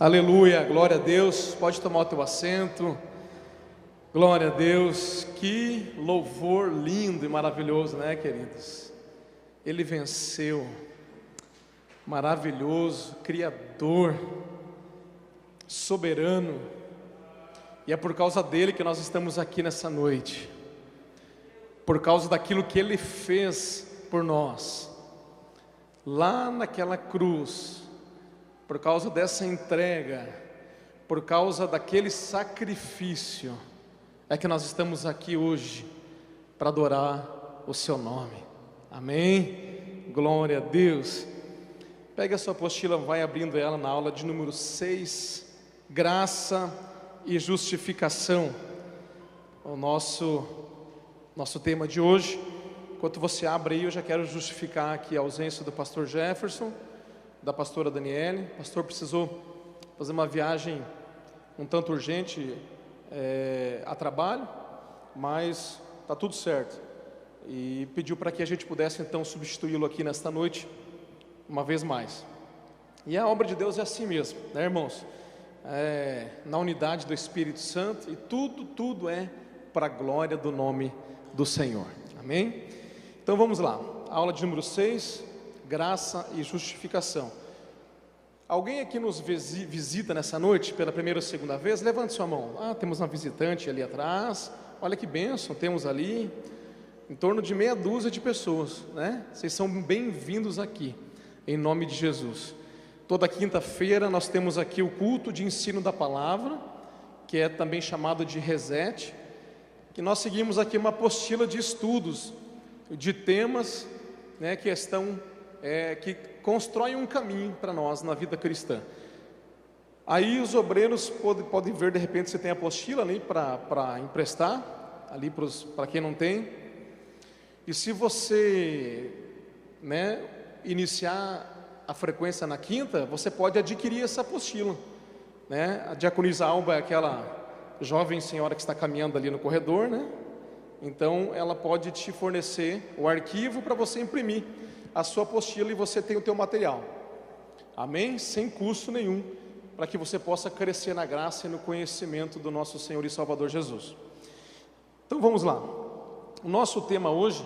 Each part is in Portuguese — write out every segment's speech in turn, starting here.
Aleluia, glória a Deus. Pode tomar o teu assento. Glória a Deus. Que louvor lindo e maravilhoso, né, queridos? Ele venceu. Maravilhoso, Criador, soberano. E é por causa dele que nós estamos aqui nessa noite. Por causa daquilo que ele fez por nós. Lá naquela cruz. Por causa dessa entrega, por causa daquele sacrifício, é que nós estamos aqui hoje para adorar o seu nome. Amém? Glória a Deus. Pega a sua apostila, vai abrindo ela na aula de número 6, graça e justificação. O nosso tema de hoje. Enquanto você abre aí, eu já quero justificar aqui a ausência do pastor Jefferson, da pastora Daniele. O pastor precisou fazer uma viagem um tanto urgente a trabalho, mas está tudo certo. E pediu para que a gente pudesse então substituí-lo aqui nesta noite, uma vez mais. E a obra de Deus é assim mesmo, né, irmãos? Na unidade do Espírito Santo, e tudo é para a glória do nome do Senhor. Amém? Então vamos lá, aula de número 6, graça e justificação. Alguém aqui nos visita nessa noite pela primeira ou segunda vez? Levante sua mão. Temos uma visitante ali atrás. Olha que bênção, temos ali em torno de meia dúzia de pessoas, né? Vocês são bem-vindos aqui, em nome de Jesus. Toda quinta-feira nós temos aqui o culto de ensino da palavra, que é também chamado de Reset, que nós seguimos aqui uma apostila de estudos, de temas, né, que constroem um caminho para nós na vida cristã. Aí os obreiros podem ver, de repente, se tem apostila ali para emprestar, ali para quem não tem. E se você, né, iniciar a frequência na quinta, você pode adquirir essa apostila, né? A diaconisa Alba é aquela jovem senhora que está caminhando ali no corredor, né? Então ela pode te fornecer o arquivo para você imprimir a sua apostila e você tem o teu material. Amém? Sem custo nenhum, para que você possa crescer na graça e no conhecimento do nosso Senhor e Salvador Jesus. Então vamos lá. O nosso tema hoje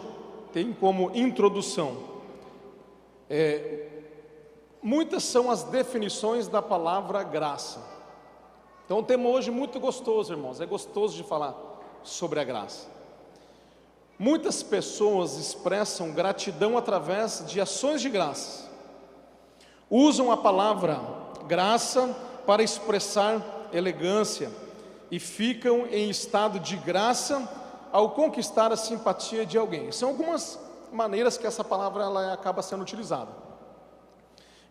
tem como introdução, muitas são as definições da palavra graça. Então o tema hoje é muito gostoso, irmãos, é gostoso de falar sobre a graça. Muitas pessoas expressam gratidão através de ações de graça. Usam a palavra graça para expressar elegância e ficam em estado de graça ao conquistar a simpatia de alguém. São algumas maneiras que essa palavra ela acaba sendo utilizada.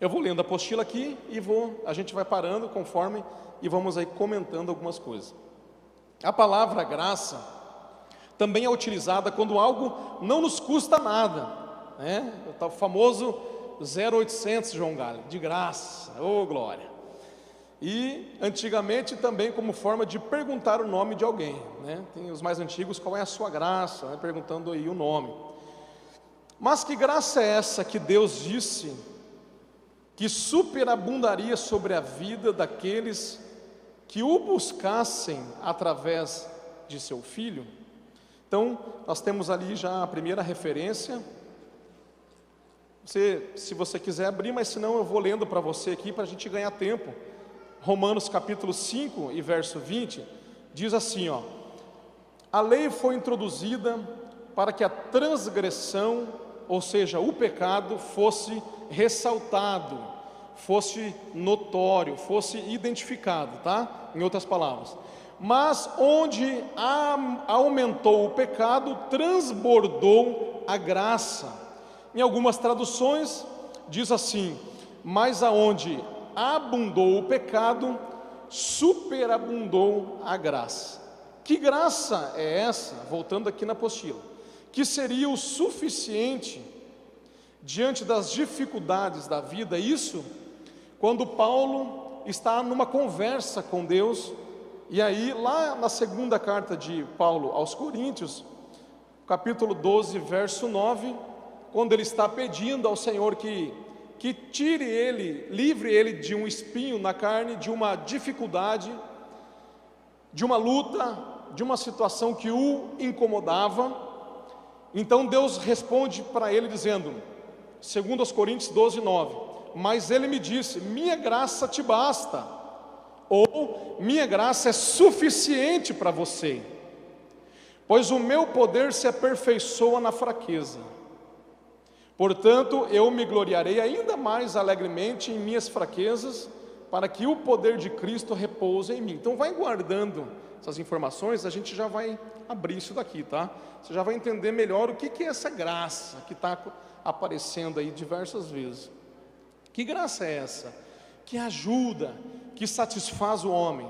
Eu vou lendo a apostila aqui e a gente vai parando conforme e vamos aí comentando algumas coisas. A palavra graça também é utilizada quando algo não nos custa nada, né? O famoso 0800, João Galho, de graça, glória. E antigamente também como forma de perguntar o nome de alguém, né? Tem os mais antigos, qual é a sua graça, né? Perguntando aí o nome. Mas que graça é essa que Deus disse que superabundaria sobre a vida daqueles que o buscassem através de seu Filho? Então, nós temos ali já a primeira referência. Se você quiser abrir, mas senão eu vou lendo para você aqui para a gente ganhar tempo. Romanos capítulo 5 e verso 20, diz assim, a lei foi introduzida para que a transgressão, ou seja, o pecado, fosse ressaltado, fosse notório, fosse identificado, tá? Em outras palavras. Mas onde aumentou o pecado, transbordou a graça. Em algumas traduções diz assim, mas aonde abundou o pecado, superabundou a graça. Que graça é essa, voltando aqui na apostila, que seria o suficiente diante das dificuldades da vida? Isso quando Paulo está numa conversa com Deus. E aí, lá na segunda carta de Paulo aos Coríntios, capítulo 12, verso 9, quando ele está pedindo ao Senhor que que tire ele, livre ele de um espinho na carne, de uma dificuldade, de uma luta, de uma situação que o incomodava. Então Deus responde para ele dizendo, segundo aos Coríntios 12:9, mas ele me disse, minha graça te basta, ou minha graça é suficiente para você, pois o meu poder se aperfeiçoa na fraqueza. Portanto, eu me gloriarei ainda mais alegremente em minhas fraquezas, para que o poder de Cristo repouse em mim. Então vai guardando essas informações, a gente já vai abrir isso daqui, tá? Você já vai entender melhor o que é essa graça que está aparecendo aí diversas vezes. Que graça é essa? Que ajuda, que satisfaz o homem.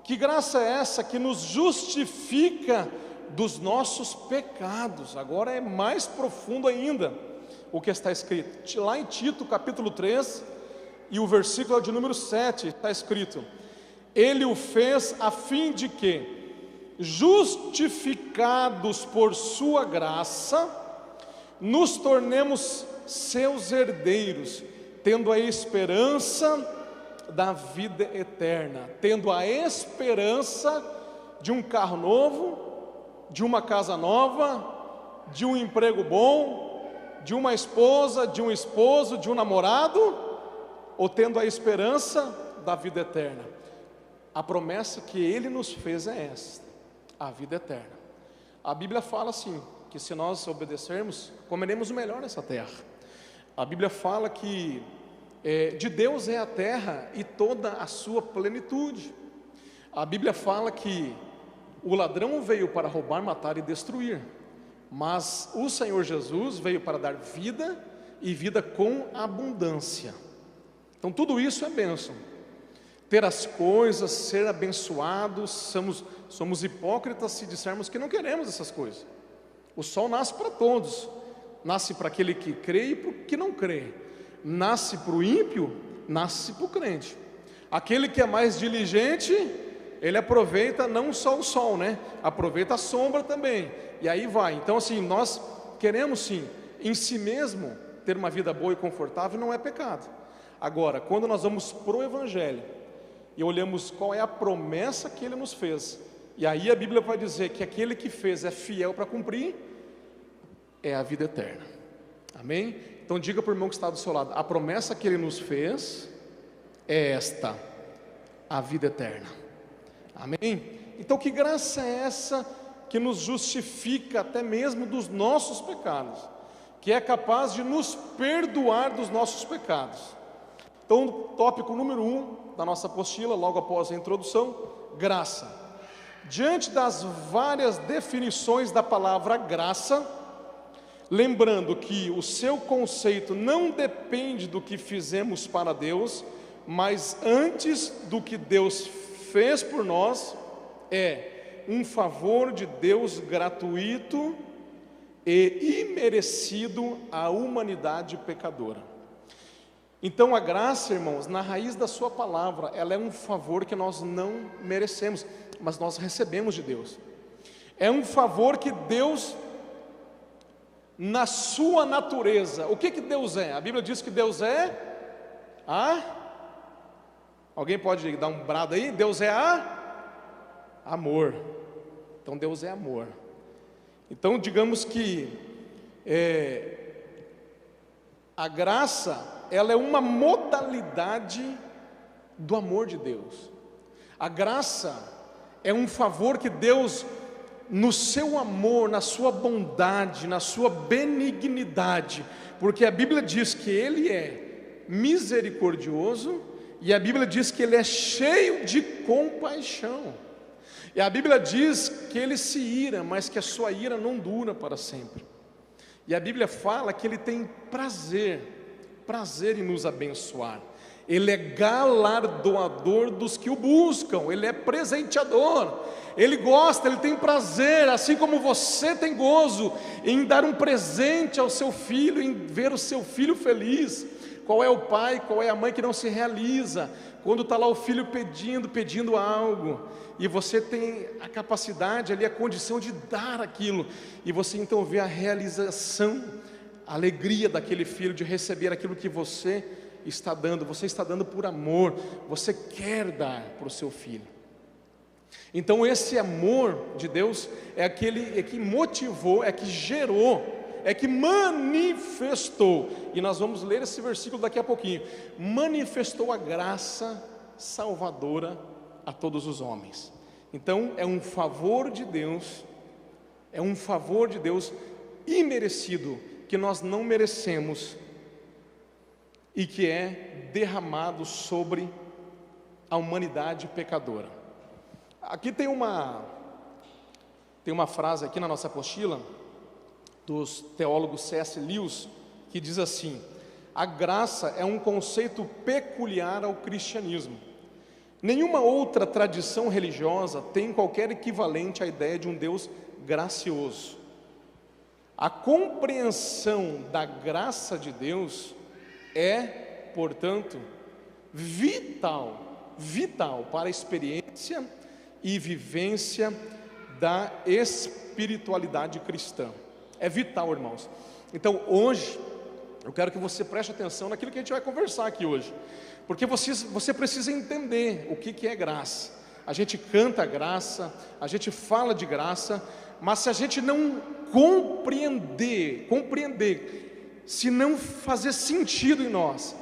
Que graça é essa que nos justifica dos nossos pecados? Agora é mais profundo ainda o que está escrito. Lá em Tito capítulo 3 e o versículo de número 7 está escrito, ele o fez a fim de que, justificados por sua graça, nos tornemos seus herdeiros, tendo a esperança da vida eterna, tendo a esperança de um carro novo, de uma casa nova, de um emprego bom, de uma esposa, de um esposo, de um namorado, ou tendo a esperança da vida eterna. A promessa que Ele nos fez é esta, a vida eterna. A Bíblia fala assim, que se nós obedecermos, comeremos o melhor nessa terra. A Bíblia fala que de Deus é a terra e toda a sua plenitude. A Bíblia fala que o ladrão veio para roubar, matar e destruir, mas o Senhor Jesus veio para dar vida e vida com abundância. Então tudo isso é bênção. Ter as coisas, ser abençoados, somos hipócritas se dissermos que não queremos essas coisas. O sol nasce para todos, nasce para aquele que crê e para o que não crê, nasce para o ímpio, nasce para o crente. Aquele que é mais diligente, ele aproveita não só o sol, né? Aproveita a sombra também, e aí vai. Então assim, nós queremos sim, em si mesmo, ter uma vida boa e confortável, não é pecado. Agora, quando nós vamos para o Evangelho, e olhamos qual é a promessa que Ele nos fez, e aí a Bíblia vai dizer que aquele que fez é fiel para cumprir, é a vida eterna. Amém? Então diga para o irmão que está do seu lado, a promessa que Ele nos fez é esta, a vida eterna. Amém? Então que graça é essa que nos justifica até mesmo dos nossos pecados, que é capaz de nos perdoar dos nossos pecados? Então, tópico número 1 da nossa apostila, logo após a introdução, graça. Diante das várias definições da palavra graça, lembrando que o seu conceito não depende do que fizemos para Deus, mas antes do que Deus fez por nós, é um favor de Deus gratuito e imerecido à humanidade pecadora. Então a graça, irmãos, na raiz da sua palavra, ela é um favor que nós não merecemos, mas nós recebemos de Deus. É um favor que Deus, na sua natureza, o que Deus é? A Bíblia diz que Deus é alguém pode dar um brado aí? Deus é amor. Então Deus é amor. Então digamos que a graça, ela é uma modalidade do amor de Deus. A graça é um favor que Deus, no seu amor, na sua bondade, na sua benignidade, porque a Bíblia diz que Ele é misericordioso, e a Bíblia diz que Ele é cheio de compaixão, e a Bíblia diz que Ele se ira, mas que a sua ira não dura para sempre, e a Bíblia fala que Ele tem prazer em nos abençoar. Ele é galardoador dos que o buscam, Ele é presenteador, Ele gosta, Ele tem prazer, assim como você tem gozo em dar um presente ao seu filho, em ver o seu filho feliz. Qual é o pai, qual é a mãe que não se realiza quando está lá o filho pedindo algo, e você tem a capacidade ali, a condição de dar aquilo, e você então vê a realização, a alegria daquele filho de receber aquilo que você está dando por amor, você quer dar para o seu filho. Então esse amor de Deus é aquele que motivou, é que gerou, é que manifestou, e nós vamos ler esse versículo daqui a pouquinho, manifestou a graça salvadora a todos os homens. Então é um favor de Deus, imerecido, que nós não merecemos, e que é derramado sobre a humanidade pecadora. Aqui tem uma frase aqui na nossa apostila, dos teólogos C.S. Lewis, que diz assim: a graça é um conceito peculiar ao cristianismo. Nenhuma outra tradição religiosa tem qualquer equivalente à ideia de um Deus gracioso. A compreensão da graça de Deus é, portanto, vital para a experiência e vivência da espiritualidade cristã. É vital, irmãos. Então hoje, eu quero que você preste atenção naquilo que a gente vai conversar aqui hoje, porque você precisa entender o que é graça. A gente canta graça, a gente fala de graça, mas se a gente não compreender, se não fazer sentido em nós,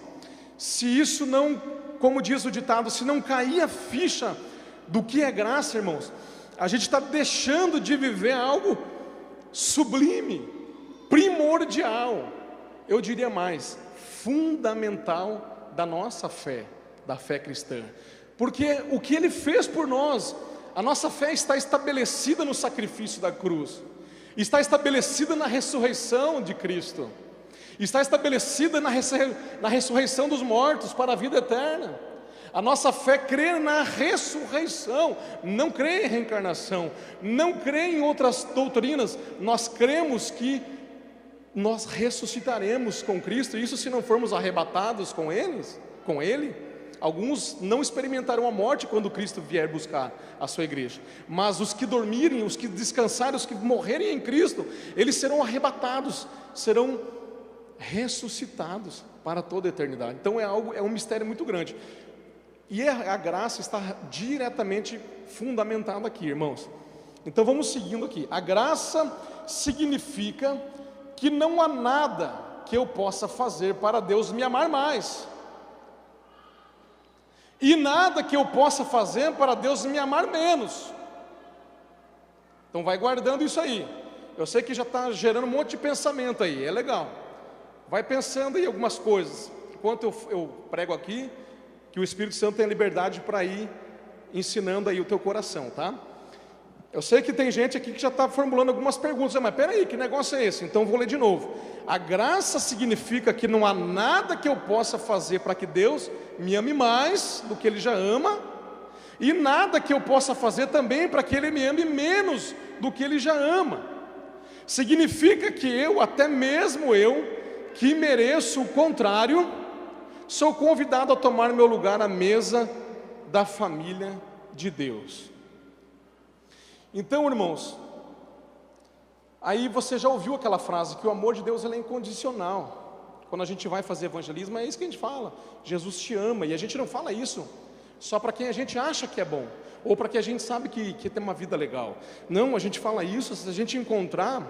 se isso não, como diz o ditado, se não cair a ficha do que é graça, irmãos, a gente está deixando de viver algo sublime, primordial, eu diria mais, fundamental da nossa fé, da fé cristã. Porque o que Ele fez por nós, a nossa fé está estabelecida no sacrifício da cruz, está estabelecida na ressurreição de Cristo, está estabelecida na ressurreição dos mortos para a vida eterna. A nossa fé crê na ressurreição, não crê em reencarnação, não crê em outras doutrinas. Nós cremos que nós ressuscitaremos com Cristo, isso se não formos arrebatados com Ele. Alguns não experimentarão a morte quando Cristo vier buscar a sua igreja, mas os que dormirem, os que descansarem, os que morrerem em Cristo, eles serão arrebatados, serão ressuscitados para toda a eternidade. Então é um mistério muito grande. E a graça está diretamente fundamentada aqui, irmãos. Então vamos seguindo aqui. A graça significa que não há nada que eu possa fazer para Deus me amar mais, e nada que eu possa fazer para Deus me amar menos. Então vai guardando isso aí. Eu sei que já está gerando um monte de pensamento aí, é legal. Vai pensando aí algumas coisas, enquanto eu prego aqui, que o Espírito Santo tem a liberdade para ir ensinando aí o teu coração, tá? Eu sei que tem gente aqui que já está formulando algumas perguntas, mas peraí, que negócio é esse? Então vou ler de novo. A graça significa que não há nada que eu possa fazer para que Deus me ame mais do que Ele já ama, e nada que eu possa fazer também para que Ele me ame menos do que Ele já ama. Significa que eu, até mesmo eu, que mereço o contrário, sou convidado a tomar meu lugar à mesa da família de Deus. Então, irmãos, aí você já ouviu aquela frase que o amor de Deus ele é incondicional. Quando a gente vai fazer evangelismo, é isso que a gente fala: Jesus te ama. E a gente não fala isso só para quem a gente acha que é bom, ou para quem a gente sabe que tem uma vida legal. Não, a gente fala isso se a gente encontrar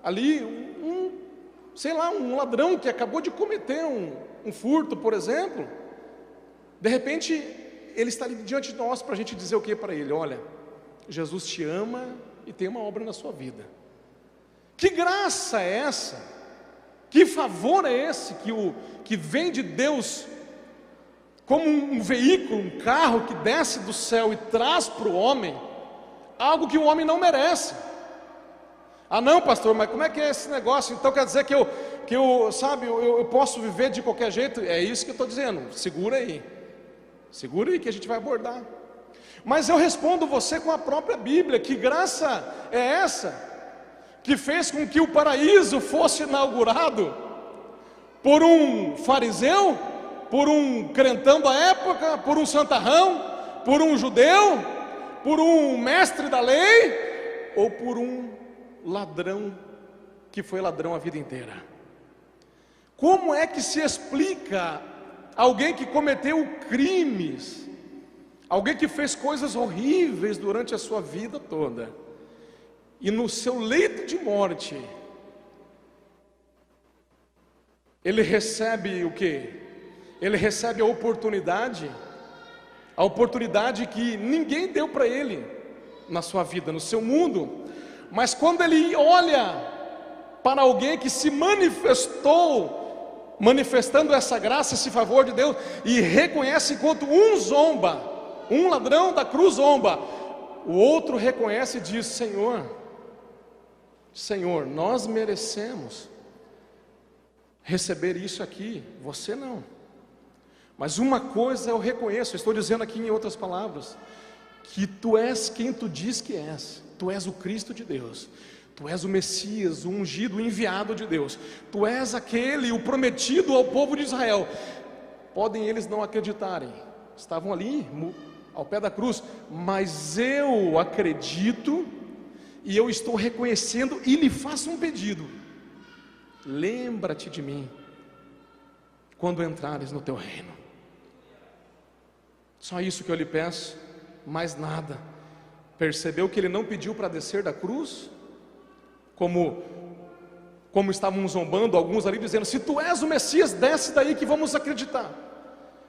ali um ladrão que acabou de cometer um furto, por exemplo. De repente ele está ali diante de nós para a gente dizer o que para ele? Olha, Jesus te ama e tem uma obra na sua vida. Que graça é essa? Que favor é esse que vem de Deus como um veículo, um carro que desce do céu e traz para o homem algo que o homem não merece? Ah não, pastor, mas como é que é esse negócio? Então quer dizer que eu posso viver de qualquer jeito? É isso que eu estou dizendo. Segura aí que a gente vai abordar. Mas eu respondo você com a própria Bíblia. Que graça é essa que fez com que o paraíso fosse inaugurado por um fariseu, por um crentão da época, por um santarrão, por um judeu, por um mestre da lei, ou por um ladrão que foi ladrão a vida inteira? Como é que se explica alguém que cometeu crimes, alguém que fez coisas horríveis durante a sua vida toda, e no seu leito de morte, ele recebe o quê? Ele recebe a oportunidade que ninguém deu para ele na sua vida, no seu mundo. Mas quando ele olha para alguém que se manifestou, manifestando essa graça, esse favor de Deus, e reconhece enquanto um zomba, um ladrão da cruz zomba, o outro reconhece e diz: Senhor, nós merecemos receber isso aqui, você não. Mas uma coisa eu reconheço, estou dizendo aqui em outras palavras, que tu és quem tu diz que és. Tu és o Cristo de Deus, tu és o Messias, o ungido, o enviado de Deus, tu és aquele, o prometido ao povo de Israel. Podem eles não acreditarem, estavam ali ao pé da cruz, mas eu acredito, e eu estou reconhecendo e lhe faço um pedido: lembra-te de mim quando entrares no teu reino. Só isso que eu lhe peço, mais nada. Percebeu que ele não pediu para descer da cruz, como estavam zombando alguns ali, dizendo: se tu és o Messias, desce daí que vamos acreditar.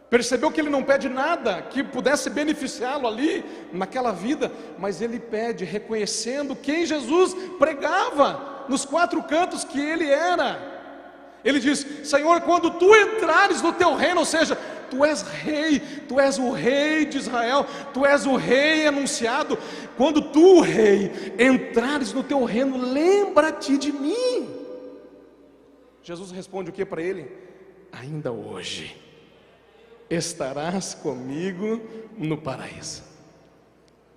Percebeu que ele não pede nada que pudesse beneficiá-lo ali, naquela vida, mas ele pede reconhecendo quem Jesus pregava nos quatro cantos que ele era. Ele diz: Senhor, quando tu entrares no teu reino, ou seja, tu és rei, tu és o rei de Israel, tu és o rei anunciado. Quando tu, rei, entrares no teu reino, lembra-te de mim. Jesus responde o que para ele? Ainda hoje estarás comigo no paraíso.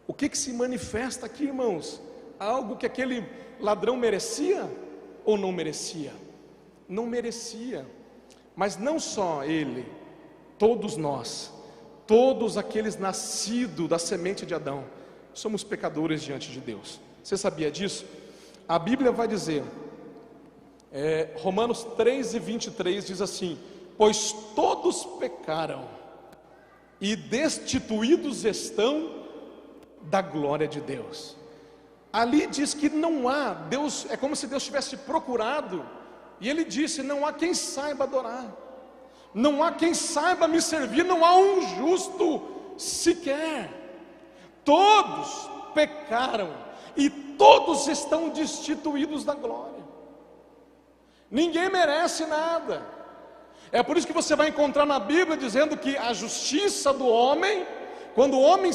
O que se manifesta aqui, irmãos? Algo que aquele ladrão merecia ou não merecia? Não merecia. Mas não só ele, todos nós, todos aqueles nascidos da semente de Adão, somos pecadores diante de Deus. Você sabia disso? A Bíblia vai dizer, Romanos 3:23 diz assim: pois todos pecaram e destituídos estão da glória de Deus. Ali diz que não há, Deus, é como se Deus tivesse procurado, e ele disse: não há quem saiba adorar, não há quem saiba me servir, não há um justo sequer. Todos pecaram e todos estão destituídos da glória. Ninguém merece nada. É por isso que você vai encontrar na Bíblia dizendo que a justiça do homem, quando o homem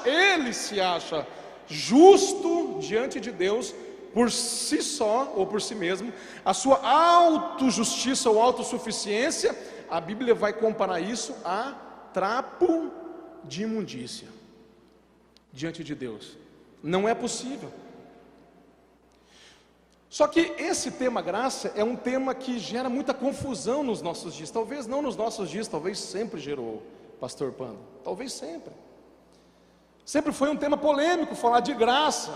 ele se acha justo diante de Deus, por si só ou por si mesmo, a sua autojustiça ou autossuficiência, a Bíblia vai comparar isso a trapo de imundícia diante de Deus. Não é possível. Só que esse tema graça é um tema que gera muita confusão nos nossos dias. Talvez não nos nossos dias, talvez sempre gerou, pastor Pando. Talvez sempre. Sempre foi um tema polêmico falar de graça.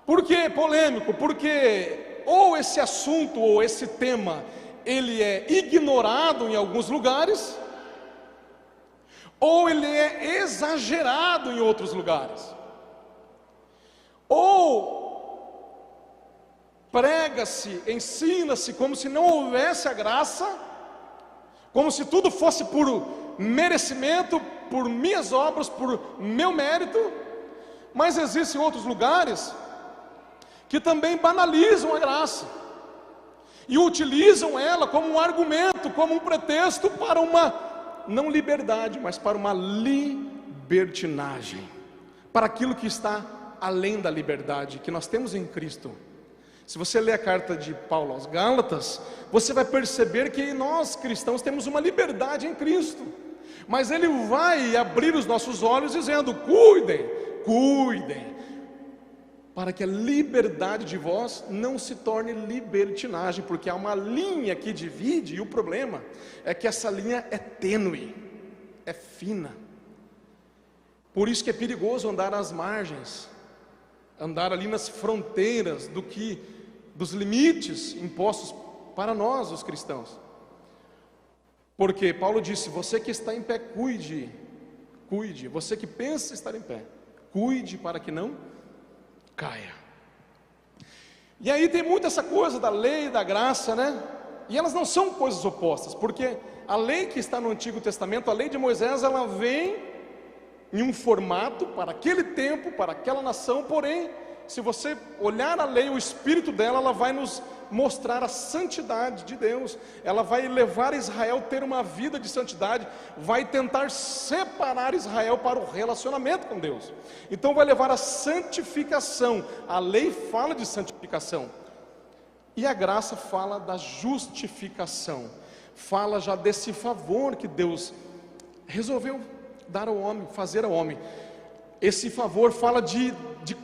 Por que polêmico? Porque ou esse assunto ou esse tema ele é ignorado em alguns lugares, ou ele é exagerado em outros lugares. Ou prega-se, ensina-se como se não houvesse a graça, como se tudo fosse por merecimento, por minhas obras, por meu mérito. Mas existem outros lugares que também banalizam a graça e utilizam ela como um argumento, como um pretexto para uma, não liberdade, mas para uma libertinagem, para aquilo que está além da liberdade que nós temos em Cristo. Se você ler a carta de Paulo aos Gálatas, você vai perceber que nós cristãos temos uma liberdade em Cristo, mas ele vai abrir os nossos olhos dizendo: cuidem, para que a liberdade de vós não se torne libertinagem, porque há uma linha que divide, e o problema é que essa linha é tênue, é fina. Por isso que é perigoso andar às margens, andar ali nas fronteiras dos limites impostos para nós, os cristãos. Porque Paulo disse: você que está em pé, cuide, você que pensa estar em pé, cuide para que não caia. E aí tem muito essa coisa da lei e da graça, né? E elas não são coisas opostas, porque a lei que está no Antigo Testamento, a lei de Moisés, ela vem em um formato para aquele tempo, para aquela nação. Porém, se você olhar a lei, o espírito dela, ela vai nos mostrar a santidade de Deus. Ela vai levar Israel a ter uma vida de santidade, vai tentar separar Israel para o relacionamento com Deus. Então vai levar a santificação. A lei fala de santificação, e a graça fala da justificação, fala já desse favor que Deus resolveu dar ao homem, fazer ao homem. Esse favor fala de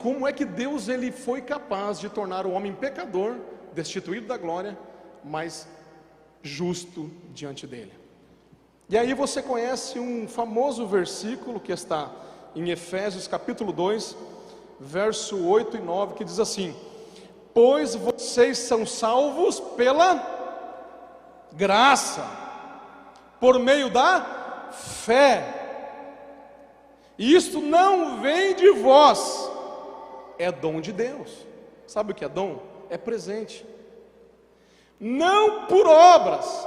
como é que Deus ele foi capaz de tornar o homem pecador, destituído da glória, mas justo diante dele. E aí você conhece um famoso versículo que está em Efésios capítulo 2, verso 8 e 9, que diz assim: pois vocês são salvos pela graça, por meio da fé. E isto não vem de vós, é dom de Deus. Sabe o que é dom? É presente. Não por obras,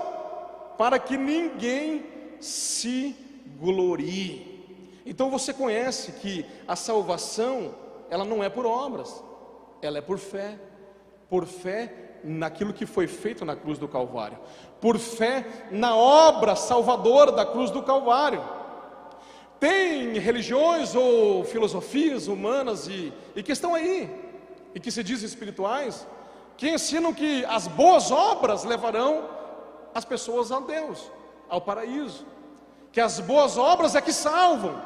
para que ninguém se glorie. Então você conhece que a salvação, ela não é por obras, ela é por fé. Por fé naquilo que foi feito na cruz do Calvário, por fé na obra salvadora da cruz do Calvário. Tem religiões ou filosofias humanas e que estão aí, e que se dizem espirituais, que ensinam que as boas obras levarão as pessoas a Deus, ao paraíso, que as boas obras é que salvam.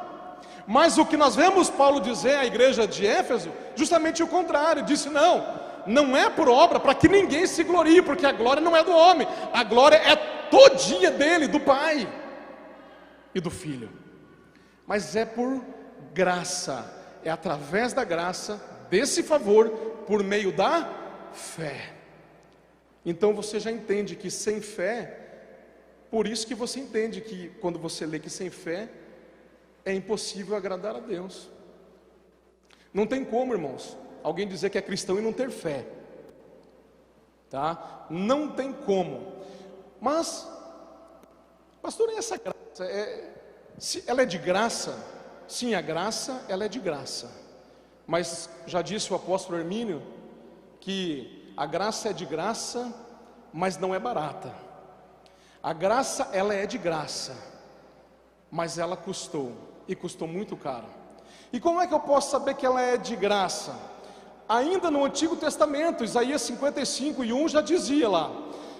Mas o que nós vemos Paulo dizer à igreja de Éfeso, justamente o contrário. Disse: não é por obra, para que ninguém se glorie, porque a glória não é do homem, a glória é todinha dele, do Pai e do Filho. Mas é por graça, é através da graça, desse favor, por meio da fé. Então você já entende que sem fé, por isso que você entende que quando você lê que sem fé é impossível agradar a Deus. Não tem como, irmãos, alguém dizer que é cristão e não ter fé, tá? Não tem como. Mas, pastor, essa graça ela é de graça? Sim, a graça, ela é de graça. Mas já disse o apóstolo Hermínio que a graça é de graça, mas não é barata. A graça, ela é de graça, mas ela custou, e custou muito caro. E como é que eu posso saber que ela é de graça? Ainda no Antigo Testamento, Isaías 55:1 já dizia lá: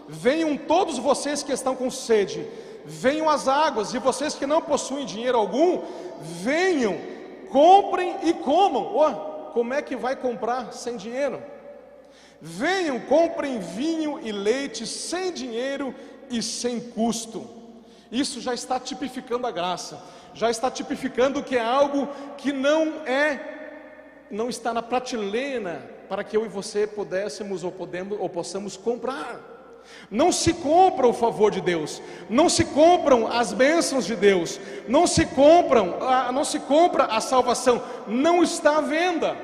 venham todos vocês que estão com sede, venham às águas, e vocês que não possuem dinheiro algum, venham, comprem e comam. Como é que vai comprar sem dinheiro? Venham, comprem vinho e leite sem dinheiro e sem custo. Isso já está tipificando a graça, já está tipificando que é algo que não está na prateleira para que eu e você pudéssemos ou possamos comprar. Não se compra o favor de Deus, não se compram as bênçãos de Deus, não se compra a salvação, não está à venda.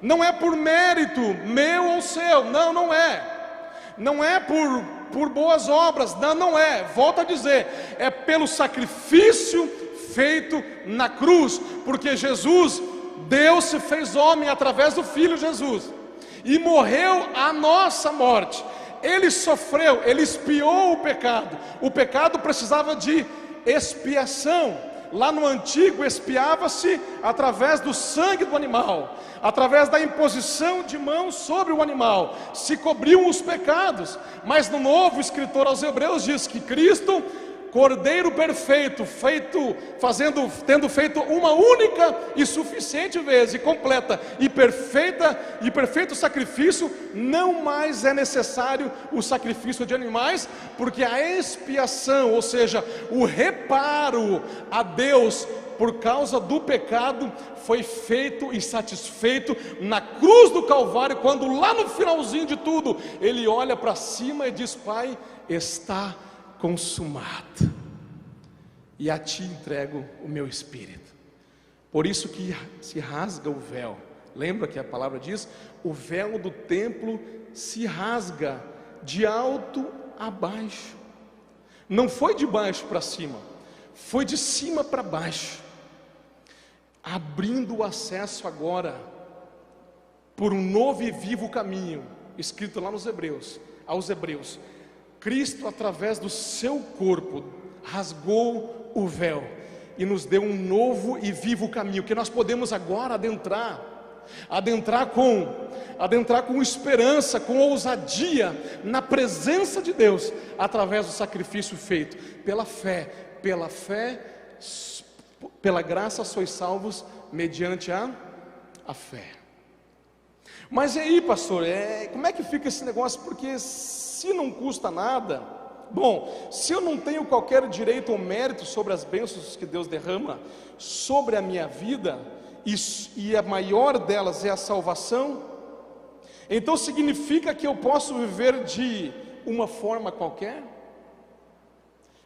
Não é por mérito meu ou seu, não é por boas obras, não é, volto a dizer, é pelo sacrifício feito na cruz, porque Jesus, Deus se fez homem através do Filho Jesus, e morreu a nossa morte. Ele sofreu, ele expiou o pecado precisava de expiação. Lá no antigo expiava-se através do sangue do animal, através da imposição de mãos sobre o animal, se cobriam os pecados. Mas no novo, o escritor aos Hebreus diz que Cristo, Cordeiro perfeito, tendo feito uma única e suficiente vez, e completa e perfeito sacrifício, não mais é necessário o sacrifício de animais, porque a expiação, ou seja, o reparo a Deus por causa do pecado, foi feito e satisfeito na cruz do Calvário, quando lá no finalzinho de tudo, Ele olha para cima e diz: Pai, está consumado, e a Ti entrego o meu Espírito. Por isso que se rasga o véu. Lembra que a palavra diz: o véu do templo se rasga de alto a baixo. Não foi de baixo para cima, foi de cima para baixo, abrindo o acesso agora por um novo e vivo caminho, escrito lá nos Hebreus, aos Hebreus. Cristo, através do seu corpo, rasgou o véu e nos deu um novo e vivo caminho, que nós podemos agora adentrar com esperança, com ousadia na presença de Deus, através do sacrifício feito pela fé, pela graça sois salvos mediante a fé. Mas e aí, pastor, como é que fica esse negócio? Porque se não custa nada, bom, se eu não tenho qualquer direito ou mérito sobre as bênçãos que Deus derrama sobre a minha vida, e a maior delas é a salvação, então significa que eu posso viver de uma forma qualquer?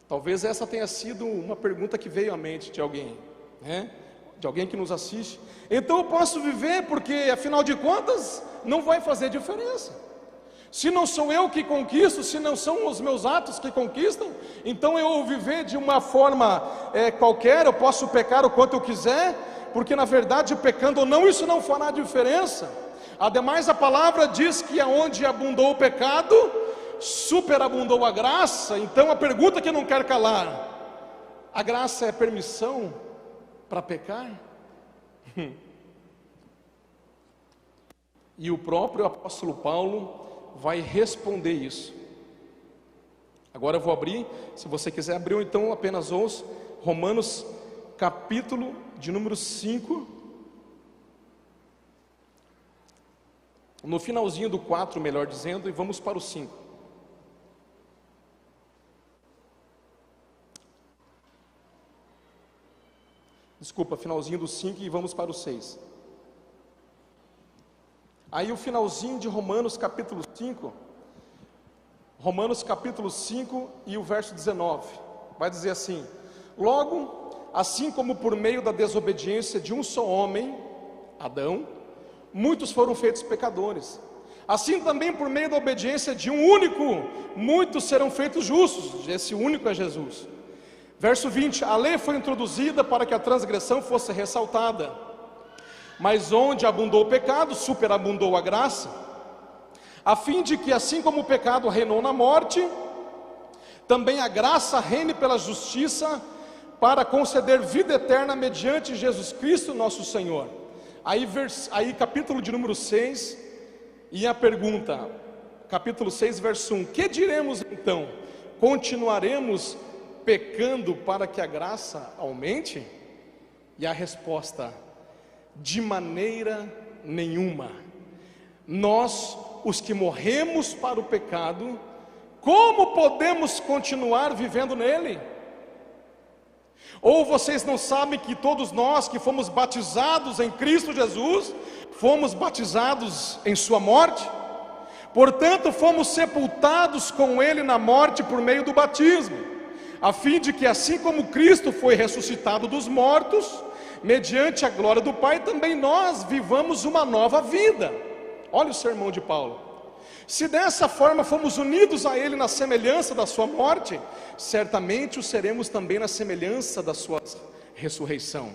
Talvez essa tenha sido uma pergunta que veio à mente de alguém, né? De alguém que nos assiste. Então eu posso viver porque, afinal de contas, não vai fazer diferença. Se não sou eu que conquisto, se não são os meus atos que conquistam, então eu viver de uma forma qualquer, eu posso pecar o quanto eu quiser, porque na verdade, pecando ou não, isso não fará diferença. Ademais, a palavra diz que aonde abundou o pecado, superabundou a graça. Então a pergunta que não quer calar: a graça é permissão para pecar? E o próprio apóstolo Paulo vai responder isso. Agora eu vou abrir, se você quiser abrir, ou então apenas ouça, Romanos capítulo de número 5, no finalzinho do 4, melhor dizendo, e vamos para o 5. Desculpa, finalzinho do 5 e vamos para o 6. Aí o finalzinho de Romanos capítulo 5, e o verso 19, vai dizer assim: logo, assim como por meio da desobediência de um só homem, Adão, muitos foram feitos pecadores, assim também por meio da obediência de um único, muitos serão feitos justos. Esse único é Jesus. Verso 20: a lei foi introduzida para que a transgressão fosse ressaltada, mas onde abundou o pecado, superabundou a graça, a fim de que, assim como o pecado reinou na morte, também a graça reine pela justiça, para conceder vida eterna mediante Jesus Cristo nosso Senhor. Aí capítulo de número 6, e a pergunta, capítulo 6, verso 1: que diremos então? Continuaremos pecando para que a graça aumente? E a resposta: de maneira nenhuma. Nós, os que morremos para o pecado, como podemos continuar vivendo nele? Ou vocês não sabem que todos nós que fomos batizados em Cristo Jesus, fomos batizados em sua morte? Portanto, fomos sepultados com Ele na morte por meio do batismo, a fim de que, assim como Cristo foi ressuscitado dos mortos, mediante a glória do Pai, também nós vivamos uma nova vida. Olha o sermão de Paulo. Se dessa forma fomos unidos a Ele na semelhança da sua morte, certamente o seremos também na semelhança da sua ressurreição.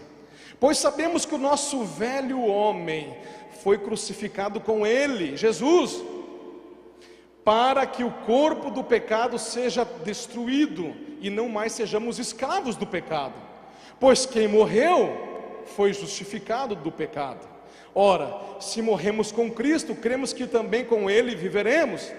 Pois sabemos que o nosso velho homem foi crucificado com Ele, Jesus, para que o corpo do pecado seja destruído e não mais sejamos escravos do pecado. Pois quem morreu foi justificado do pecado. Ora, se morremos com Cristo, cremos que também com Ele viveremos,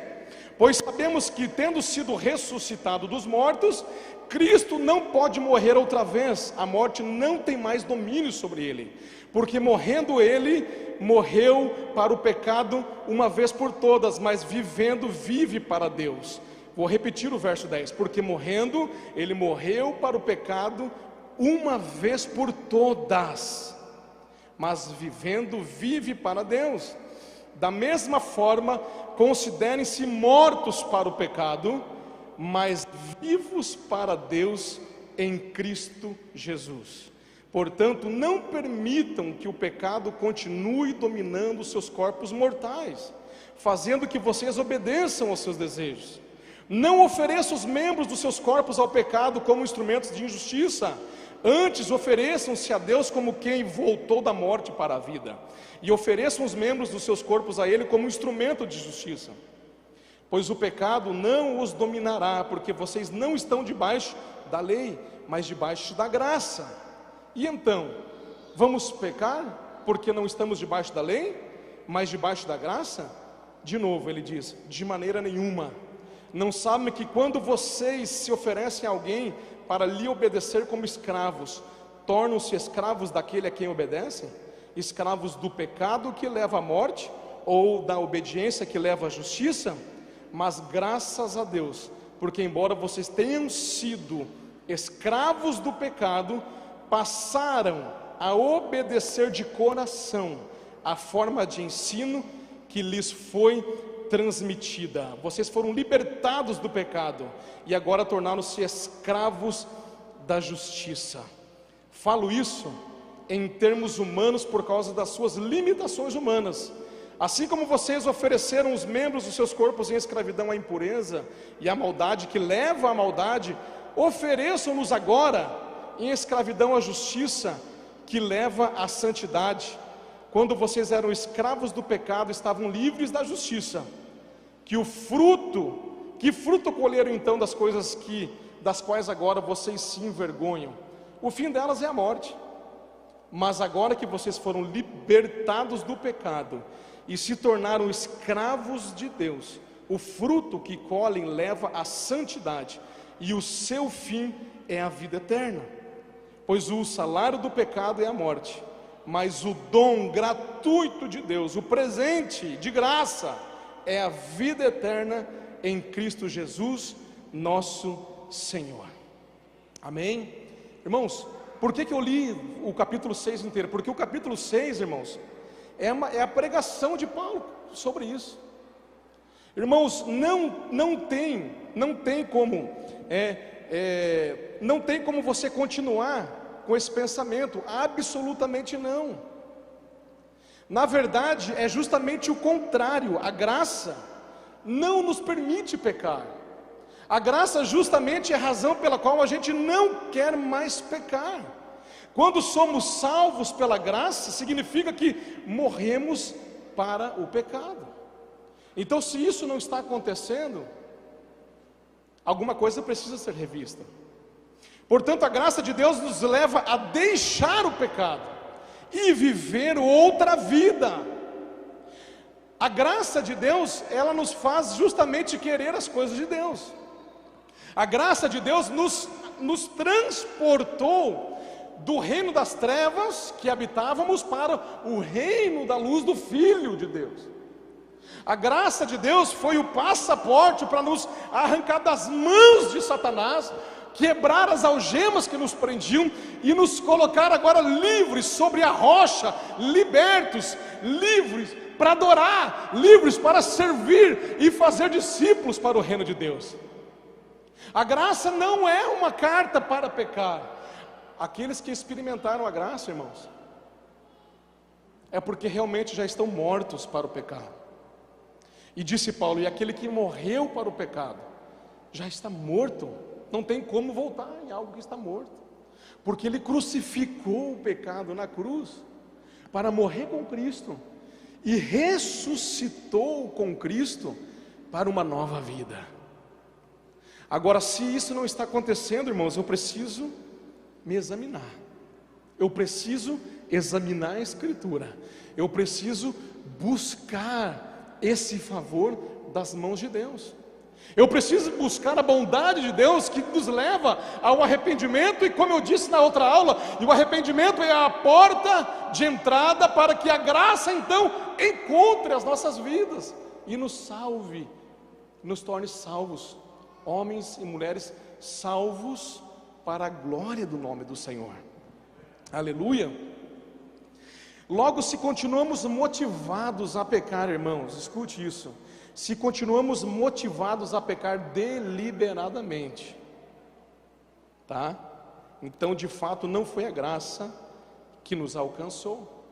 pois sabemos que, tendo sido ressuscitado dos mortos, Cristo não pode morrer outra vez. A morte não tem mais domínio sobre Ele, porque morrendo Ele, morreu para o pecado uma vez por todas, mas vivendo, vive para Deus. Vou repetir o verso 10: porque morrendo, Ele morreu para o pecado uma vez por todas, mas vivendo, vive para Deus. Da mesma forma, considerem-se mortos para o pecado, mas vivos para Deus em Cristo Jesus. Portanto, não permitam que o pecado continue dominando os seus corpos mortais, fazendo que vocês obedeçam aos seus desejos. Não ofereçam os membros dos seus corpos ao pecado como instrumentos de injustiça. Antes, ofereçam-se a Deus como quem voltou da morte para a vida, e ofereçam os membros dos seus corpos a Ele como instrumento de justiça. Pois o pecado não os dominará, porque vocês não estão debaixo da lei, mas debaixo da graça. E então, vamos pecar porque não estamos debaixo da lei, mas debaixo da graça? De novo ele diz, de maneira nenhuma. Não sabem que quando vocês se oferecem a alguém para lhe obedecer como escravos, tornam-se escravos daquele a quem obedecem? Escravos do pecado que leva à morte, ou da obediência que leva à justiça? Mas graças a Deus, porque embora vocês tenham sido escravos do pecado, passaram a obedecer de coração a forma de ensino que lhes foi transmitida. Vocês foram libertados do pecado e agora tornaram-se escravos da justiça. Falo isso em termos humanos por causa das suas limitações humanas. Assim como vocês ofereceram os membros dos seus corpos em escravidão à impureza e à maldade que leva à maldade, ofereçam-nos agora em escravidão à justiça que leva à santidade. Quando vocês eram escravos do pecado, estavam livres da justiça. Que fruto colheram então das coisas das quais agora vocês se envergonham? O fim delas é a morte. Mas agora que vocês foram libertados do pecado e se tornaram escravos de Deus, o fruto que colhem leva à santidade, e o seu fim é a vida eterna. Pois o salário do pecado é a morte, mas o dom gratuito de Deus, o presente de graça, é a vida eterna em Cristo Jesus, nosso Senhor. Amém? Irmãos, por que eu li o capítulo 6 inteiro? Porque o capítulo 6, irmãos, é a pregação de Paulo sobre isso. Irmãos, não tem como você continuar com esse pensamento, absolutamente não. Na verdade, é justamente o contrário. A graça não nos permite pecar. A graça justamente é a razão pela qual a gente não quer mais pecar. Quando somos salvos pela graça, significa que morremos para o pecado. Então, se isso não está acontecendo, alguma coisa precisa ser revista. Portanto, a graça de Deus nos leva a deixar o pecado e viver outra vida. A graça de Deus, ela nos faz justamente querer as coisas de Deus. A graça de Deus nos transportou do reino das trevas que habitávamos para o reino da luz do Filho de Deus. A graça de Deus foi o passaporte para nos arrancar das mãos de Satanás, quebrar as algemas que nos prendiam e nos colocar agora livres sobre a rocha, libertos, livres para adorar, livres para servir e fazer discípulos para o reino de Deus. A graça não é uma carta para pecar. Aqueles que experimentaram a graça, irmãos, é porque realmente já estão mortos para o pecado. E disse Paulo, e aquele que morreu para o pecado, já está morto, não tem como voltar em algo que está morto, porque ele crucificou o pecado na cruz, para morrer com Cristo, e ressuscitou com Cristo, para uma nova vida. Agora, se isso não está acontecendo, irmãos, eu preciso me examinar. Eu preciso examinar a Escritura. Eu preciso buscar esse favor das mãos de Deus. Eu preciso buscar a bondade de Deus que nos leva ao arrependimento. E como eu disse na outra aula, o arrependimento é a porta de entrada para que a graça então encontre as nossas vidas e nos salve, nos torne salvos. Homens e mulheres salvos para a glória do nome do Senhor. Aleluia. Logo, se continuamos motivados a pecar, irmãos, escute isso, se continuamos motivados a pecar deliberadamente, tá? Então, de fato, não foi a graça que nos alcançou.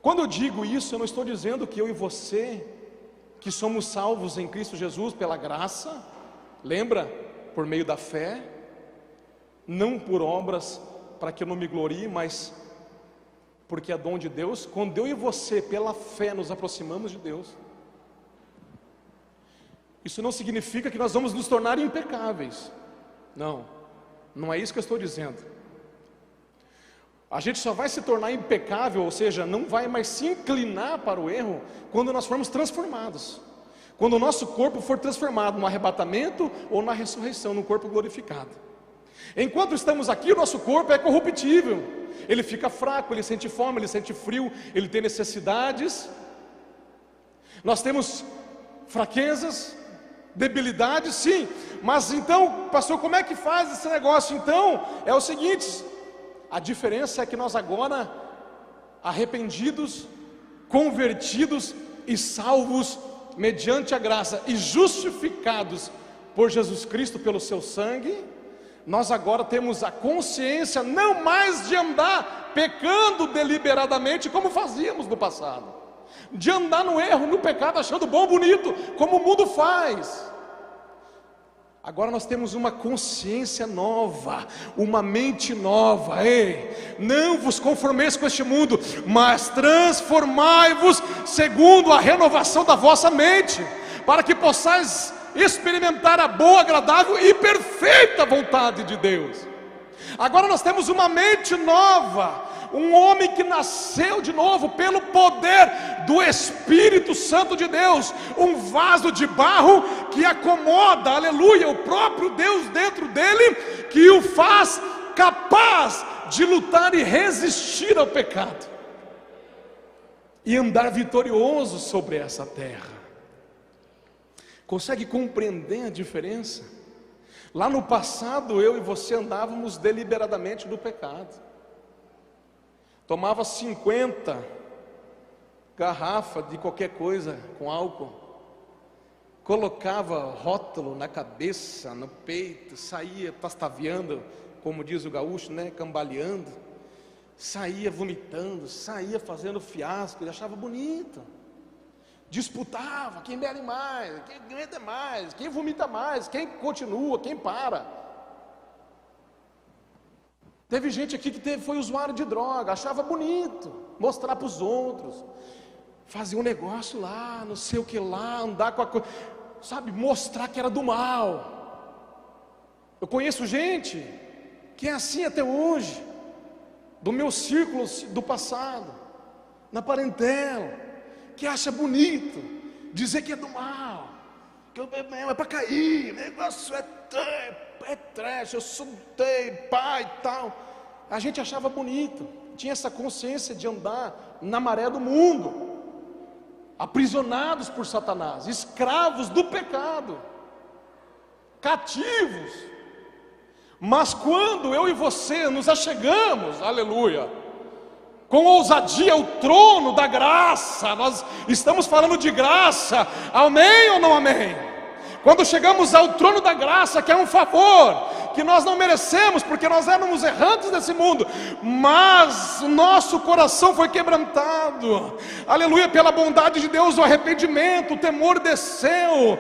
Quando eu digo isso, eu não estou dizendo que eu e você, que somos salvos em Cristo Jesus pela graça, lembra? Por meio da fé, não por obras, para que eu não me glorie, mas porque é dom de Deus. Quando eu e você, pela fé, nos aproximamos de Deus, isso não significa que nós vamos nos tornar impecáveis. Não, não é isso que eu estou dizendo. A gente só vai se tornar impecável, ou seja, não vai mais se inclinar para o erro, quando nós formos transformados. Quando o nosso corpo for transformado no arrebatamento ou na ressurreição, no corpo glorificado. Enquanto estamos aqui, o nosso corpo é corruptível. Ele fica fraco, ele sente fome, ele sente frio, ele tem necessidades. Nós temos fraquezas, debilidades, sim. Mas então, pastor, como é que faz esse negócio? Então, é o seguinte: a diferença é que nós agora, arrependidos, convertidos e salvos mediante a graça e justificados por Jesus Cristo pelo seu sangue, nós agora temos a consciência não mais de andar pecando deliberadamente como fazíamos no passado, de andar no erro, no pecado, achando bom, bonito, como o mundo faz. Agora nós temos uma consciência nova, uma mente nova. Ei, não vos conformeis com este mundo, mas transformai-vos segundo a renovação da vossa mente, para que possais experimentar a boa, agradável e perfeita vontade de Deus. Agora nós temos uma mente nova, um homem que nasceu de novo pelo poder do Espírito Santo de Deus, um vaso de barro que acomoda, aleluia, o próprio Deus dentro dele, que o faz capaz de lutar e resistir ao pecado, e andar vitorioso sobre essa terra. Consegue compreender a diferença? Lá no passado, eu e você andávamos deliberadamente no pecado. Tomava 50 garrafas de qualquer coisa com álcool, colocava rótulo na cabeça, no peito, saía pastaveando, como diz o gaúcho, né, cambaleando, saía vomitando, saía fazendo fiasco, ele achava bonito. Disputava, quem bebe mais, quem aguenta mais, quem vomita mais, quem continua, quem para. Teve gente aqui que foi usuário de droga, achava bonito mostrar para os outros, fazer um negócio lá, não sei o que lá, andar com a coisa, sabe, mostrar que era do mal. Eu conheço gente que é assim até hoje, do meu círculo do passado, na parentela, que acha bonito dizer que é do mal, que é para cair, o negócio é trash, eu soltei, pai e tal. A gente achava bonito, tinha essa consciência de andar na maré do mundo, aprisionados por Satanás, escravos do pecado, cativos. Mas quando eu e você nos achegamos, aleluia, com ousadia ao trono da graça, nós estamos falando de graça, amém ou não amém? Quando chegamos ao trono da graça, que é um favor que nós não merecemos, porque nós éramos errantes desse mundo, mas o nosso coração foi quebrantado, aleluia, pela bondade de Deus, o arrependimento, o temor desceu,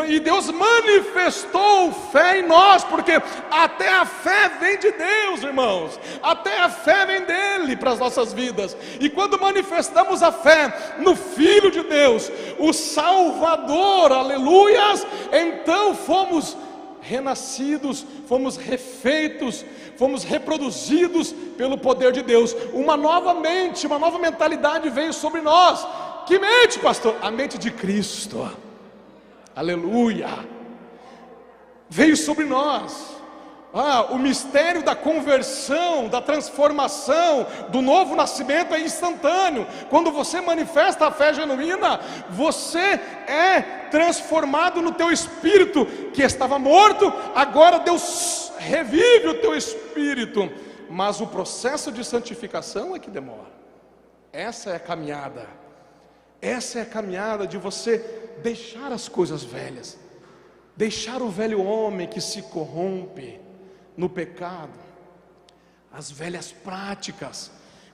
e Deus manifestou fé em nós, porque até a fé vem de Deus, irmãos, até a fé vem dele para as nossas vidas. E quando manifestamos a fé no Filho de Deus, o Salvador, aleluias, então fomos renascidos, fomos refeitos, fomos reproduzidos pelo poder de Deus. Uma nova mente, uma nova mentalidade veio sobre nós. Que mente, pastor? A mente de Cristo, aleluia, veio sobre nós. O mistério da conversão, da transformação, do novo nascimento é instantâneo. Quando você manifesta a fé genuína, você é transformado no teu espírito, que estava morto, agora Deus revive o teu espírito. Mas o processo de santificação é que demora. Essa é a caminhada. Essa é a caminhada de você deixar as coisas velhas, deixar o velho homem que se corrompe no pecado, as velhas práticas.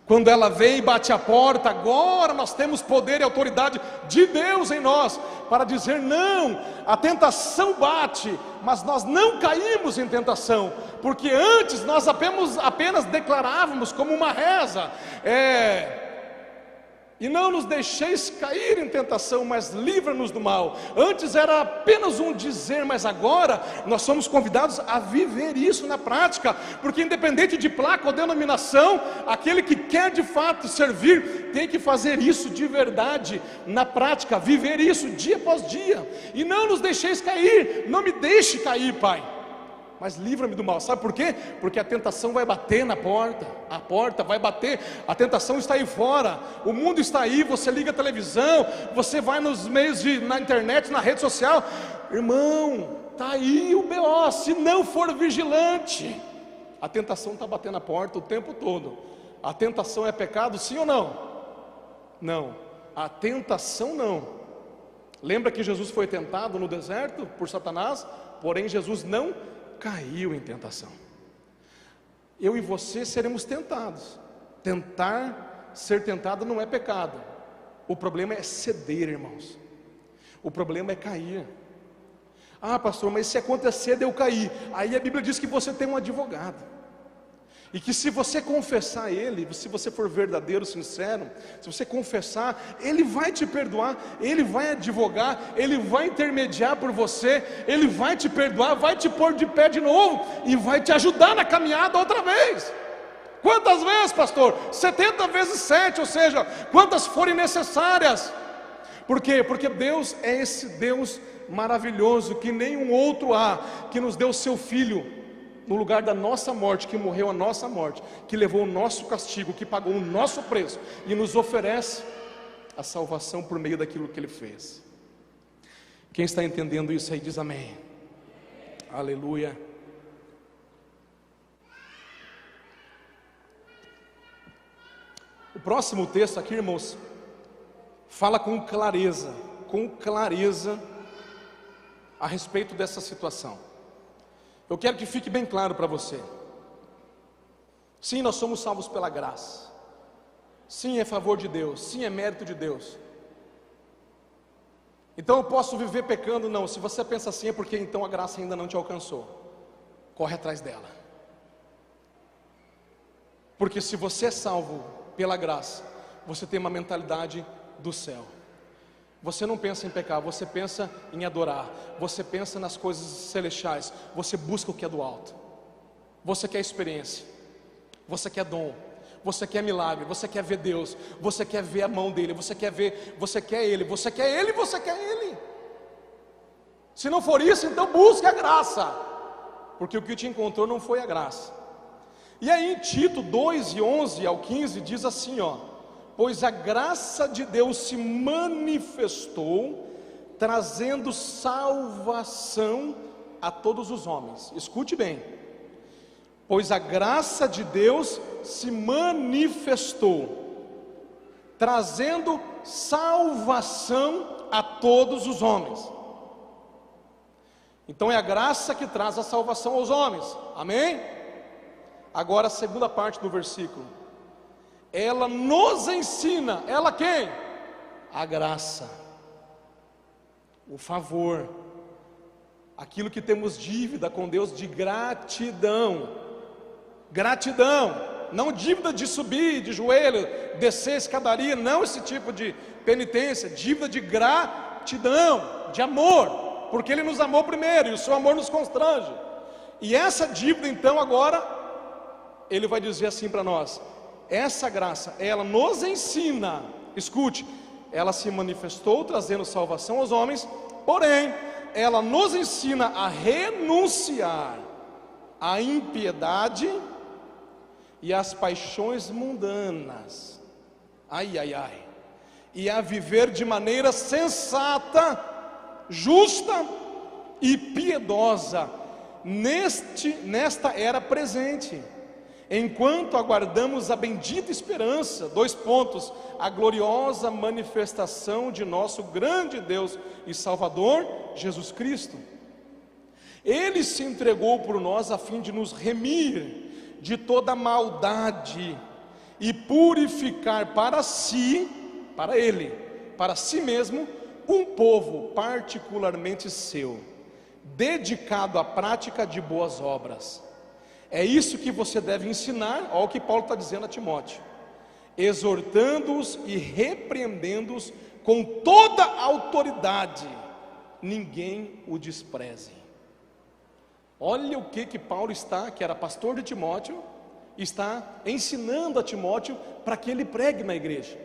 Quando ela vem e bate a porta, agora nós temos poder e autoridade de Deus em nós para dizer não. A tentação bate, mas nós não caímos em tentação, porque antes nós apenas declarávamos como uma reza, e não nos deixeis cair em tentação, mas livra-nos do mal. Antes era apenas um dizer, mas agora nós somos convidados a viver isso na prática, porque independente de placa ou denominação, aquele que quer de fato servir, tem que fazer isso de verdade, na prática, viver isso dia após dia. E não nos deixeis cair, não me deixe cair, Pai, mas livra-me do mal. Sabe por quê? Porque a tentação vai bater na porta, a porta vai bater, a tentação está aí fora, o mundo está aí, você liga a televisão, você vai nos meios na internet, na rede social, irmão, está aí o BO, se não for vigilante, a tentação está batendo na porta o tempo todo. A tentação é pecado, sim ou não? Não, a tentação não. Lembra que Jesus foi tentado no deserto por Satanás, porém Jesus não caiu em tentação. Eu e você seremos tentados. Ser tentado não é pecado. O problema é ceder, irmãos. O problema é cair. Pastor, mas se acontecer de eu cair, aí a Bíblia diz que você tem um advogado, e que se você confessar a Ele, se você for verdadeiro, sincero, se você confessar, Ele vai te perdoar, Ele vai advogar, Ele vai intermediar por você, Ele vai te perdoar, vai te pôr de pé de novo, e vai te ajudar na caminhada outra vez. Quantas vezes, pastor? 70 vezes 7, ou seja, quantas forem necessárias. Por quê? Porque Deus é esse Deus maravilhoso, que nenhum outro há, que nos deu o seu Filho no lugar da nossa morte, que morreu a nossa morte, que levou o nosso castigo, que pagou o nosso preço, e nos oferece a salvação por meio daquilo que Ele fez. Quem está entendendo isso aí diz amém. Aleluia. O próximo texto aqui, irmãos, fala com clareza a respeito dessa situação. Eu quero que fique bem claro para você. Sim, nós somos salvos pela graça. Sim, é favor de Deus. Sim, é mérito de Deus. Então eu posso viver pecando? Não. Se você pensa assim, é porque então a graça ainda não te alcançou. Corre atrás dela. Porque se você é salvo pela graça, você tem uma mentalidade do céu. Você não pensa em pecar, você pensa em adorar, você pensa nas coisas celestiais, você busca o que é do alto. Você quer experiência, você quer dom, você quer milagre, você quer ver Deus, você quer ver a mão dele, você quer Ele, você quer Ele. Se não for isso, então busque a graça, porque o que te encontrou não foi a graça. E aí em Tito 2:11-15 diz assim, pois a graça de Deus se manifestou, trazendo salvação a todos os homens. Escute bem. Pois a graça de Deus se manifestou, trazendo salvação a todos os homens. Então é a graça que traz a salvação aos homens. Amém? Agora a segunda parte do versículo. Ela nos ensina, ela quem? A graça, o favor, aquilo que temos dívida com Deus de gratidão, não dívida de subir de joelho, descer a escadaria, não esse tipo de penitência, dívida de gratidão, de amor, porque Ele nos amou primeiro e o seu amor nos constrange. E essa dívida então agora, Ele vai dizer assim para nós: essa graça, ela nos ensina, escute, ela se manifestou trazendo salvação aos homens, porém, ela nos ensina a renunciar a impiedade e as paixões mundanas, ai, ai, ai, e a viver de maneira sensata, justa e piedosa, nesta era presente, enquanto aguardamos a bendita esperança, a gloriosa manifestação de nosso grande Deus e Salvador, Jesus Cristo. Ele se entregou por nós a fim de nos remir de toda maldade e purificar para si mesmo, um povo particularmente seu, dedicado à prática de boas obras. É isso que você deve ensinar, olha o que Paulo está dizendo a Timóteo, exortando-os e repreendendo-os com toda a autoridade, ninguém o despreze. Olha o que Paulo que era pastor de Timóteo, está ensinando a Timóteo para que ele pregue na igreja.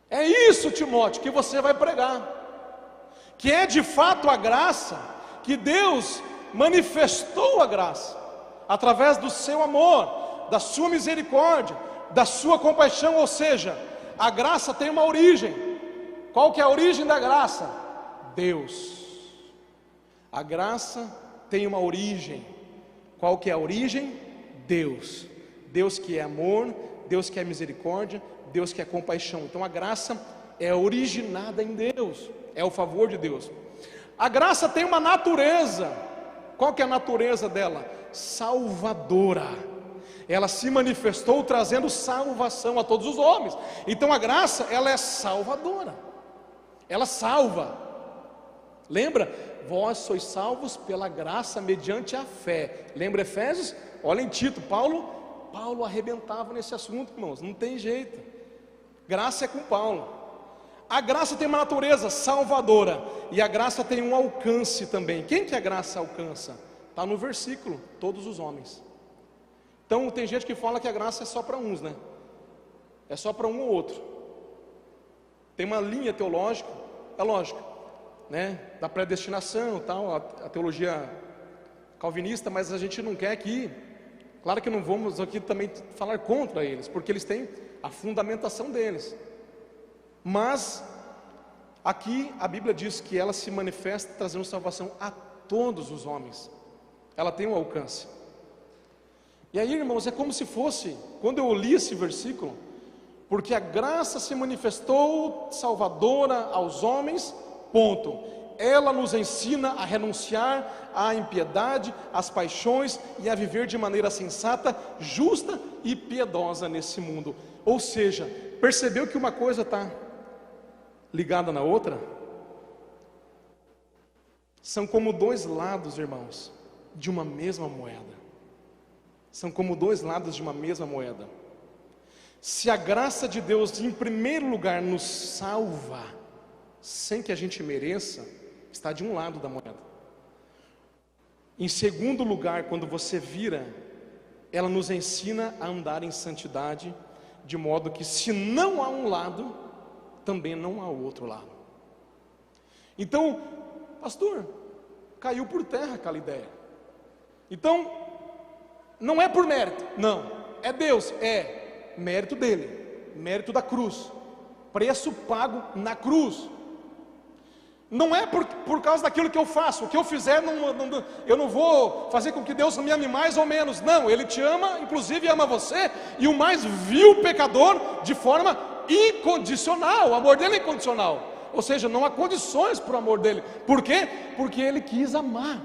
É isso, Timóteo, que você vai pregar, que é de fato a graça, que Deus manifestou a graça, através do seu amor, da sua misericórdia, da sua compaixão, ou seja, a graça tem uma origem. Qual que é a origem da graça? Deus. A graça tem uma origem. Qual que é a origem? Deus. Deus que é amor, Deus que é misericórdia, Deus que é compaixão. Então a graça é originada em Deus, é o favor de Deus. A graça tem uma natureza. Qual que é a natureza dela? Salvadora. Ela se manifestou trazendo salvação a todos os homens. Então a graça, ela é salvadora. Ela salva. Lembra? Vós sois salvos pela graça mediante a fé. Lembra Efésios? Olha em Tito, Paulo arrebentava nesse assunto, irmãos, não tem jeito. Graça é com Paulo. A graça tem uma natureza salvadora, e a graça tem um alcance também. Quem que a graça alcança? Está no versículo, todos os homens. Então tem gente que fala que a graça é só para uns, né? É só para um ou outro. Tem uma linha teológica, é lógico, né? Da predestinação, tal, a teologia calvinista, mas a gente não quer aqui. Claro que não vamos aqui também falar contra eles, porque eles têm a fundamentação deles. Mas aqui a Bíblia diz que ela se manifesta trazendo salvação a todos os homens. Ela tem um alcance. E aí, irmãos, é como se fosse, quando eu li esse versículo, porque a graça se manifestou salvadora aos homens, ponto. Ela nos ensina a renunciar à impiedade, às paixões e a viver de maneira sensata, justa e piedosa nesse mundo. Ou seja, percebeu que uma coisa está ligada na outra? São como dois lados, irmãos, de uma mesma moeda. São como dois lados de uma mesma moeda. Se a graça de Deus, em primeiro lugar, nos salva, sem que a gente mereça, está de um lado da moeda. Em segundo lugar, quando você vira, ela nos ensina a andar em santidade, de modo que se não há um lado, também não há o outro lado. Então, pastor, caiu por terra aquela ideia. Então, não é por mérito, não, é Deus, é mérito dele, mérito da cruz, preço pago na cruz. Não é por causa daquilo que eu faço, o que eu fizer, eu não vou fazer com que Deus me ame mais ou menos. Não, Ele te ama, inclusive ama você, e o mais vil pecador, de forma incondicional. O amor dele é incondicional, ou seja, não há condições para o amor dele. Por quê? Porque Ele quis amar.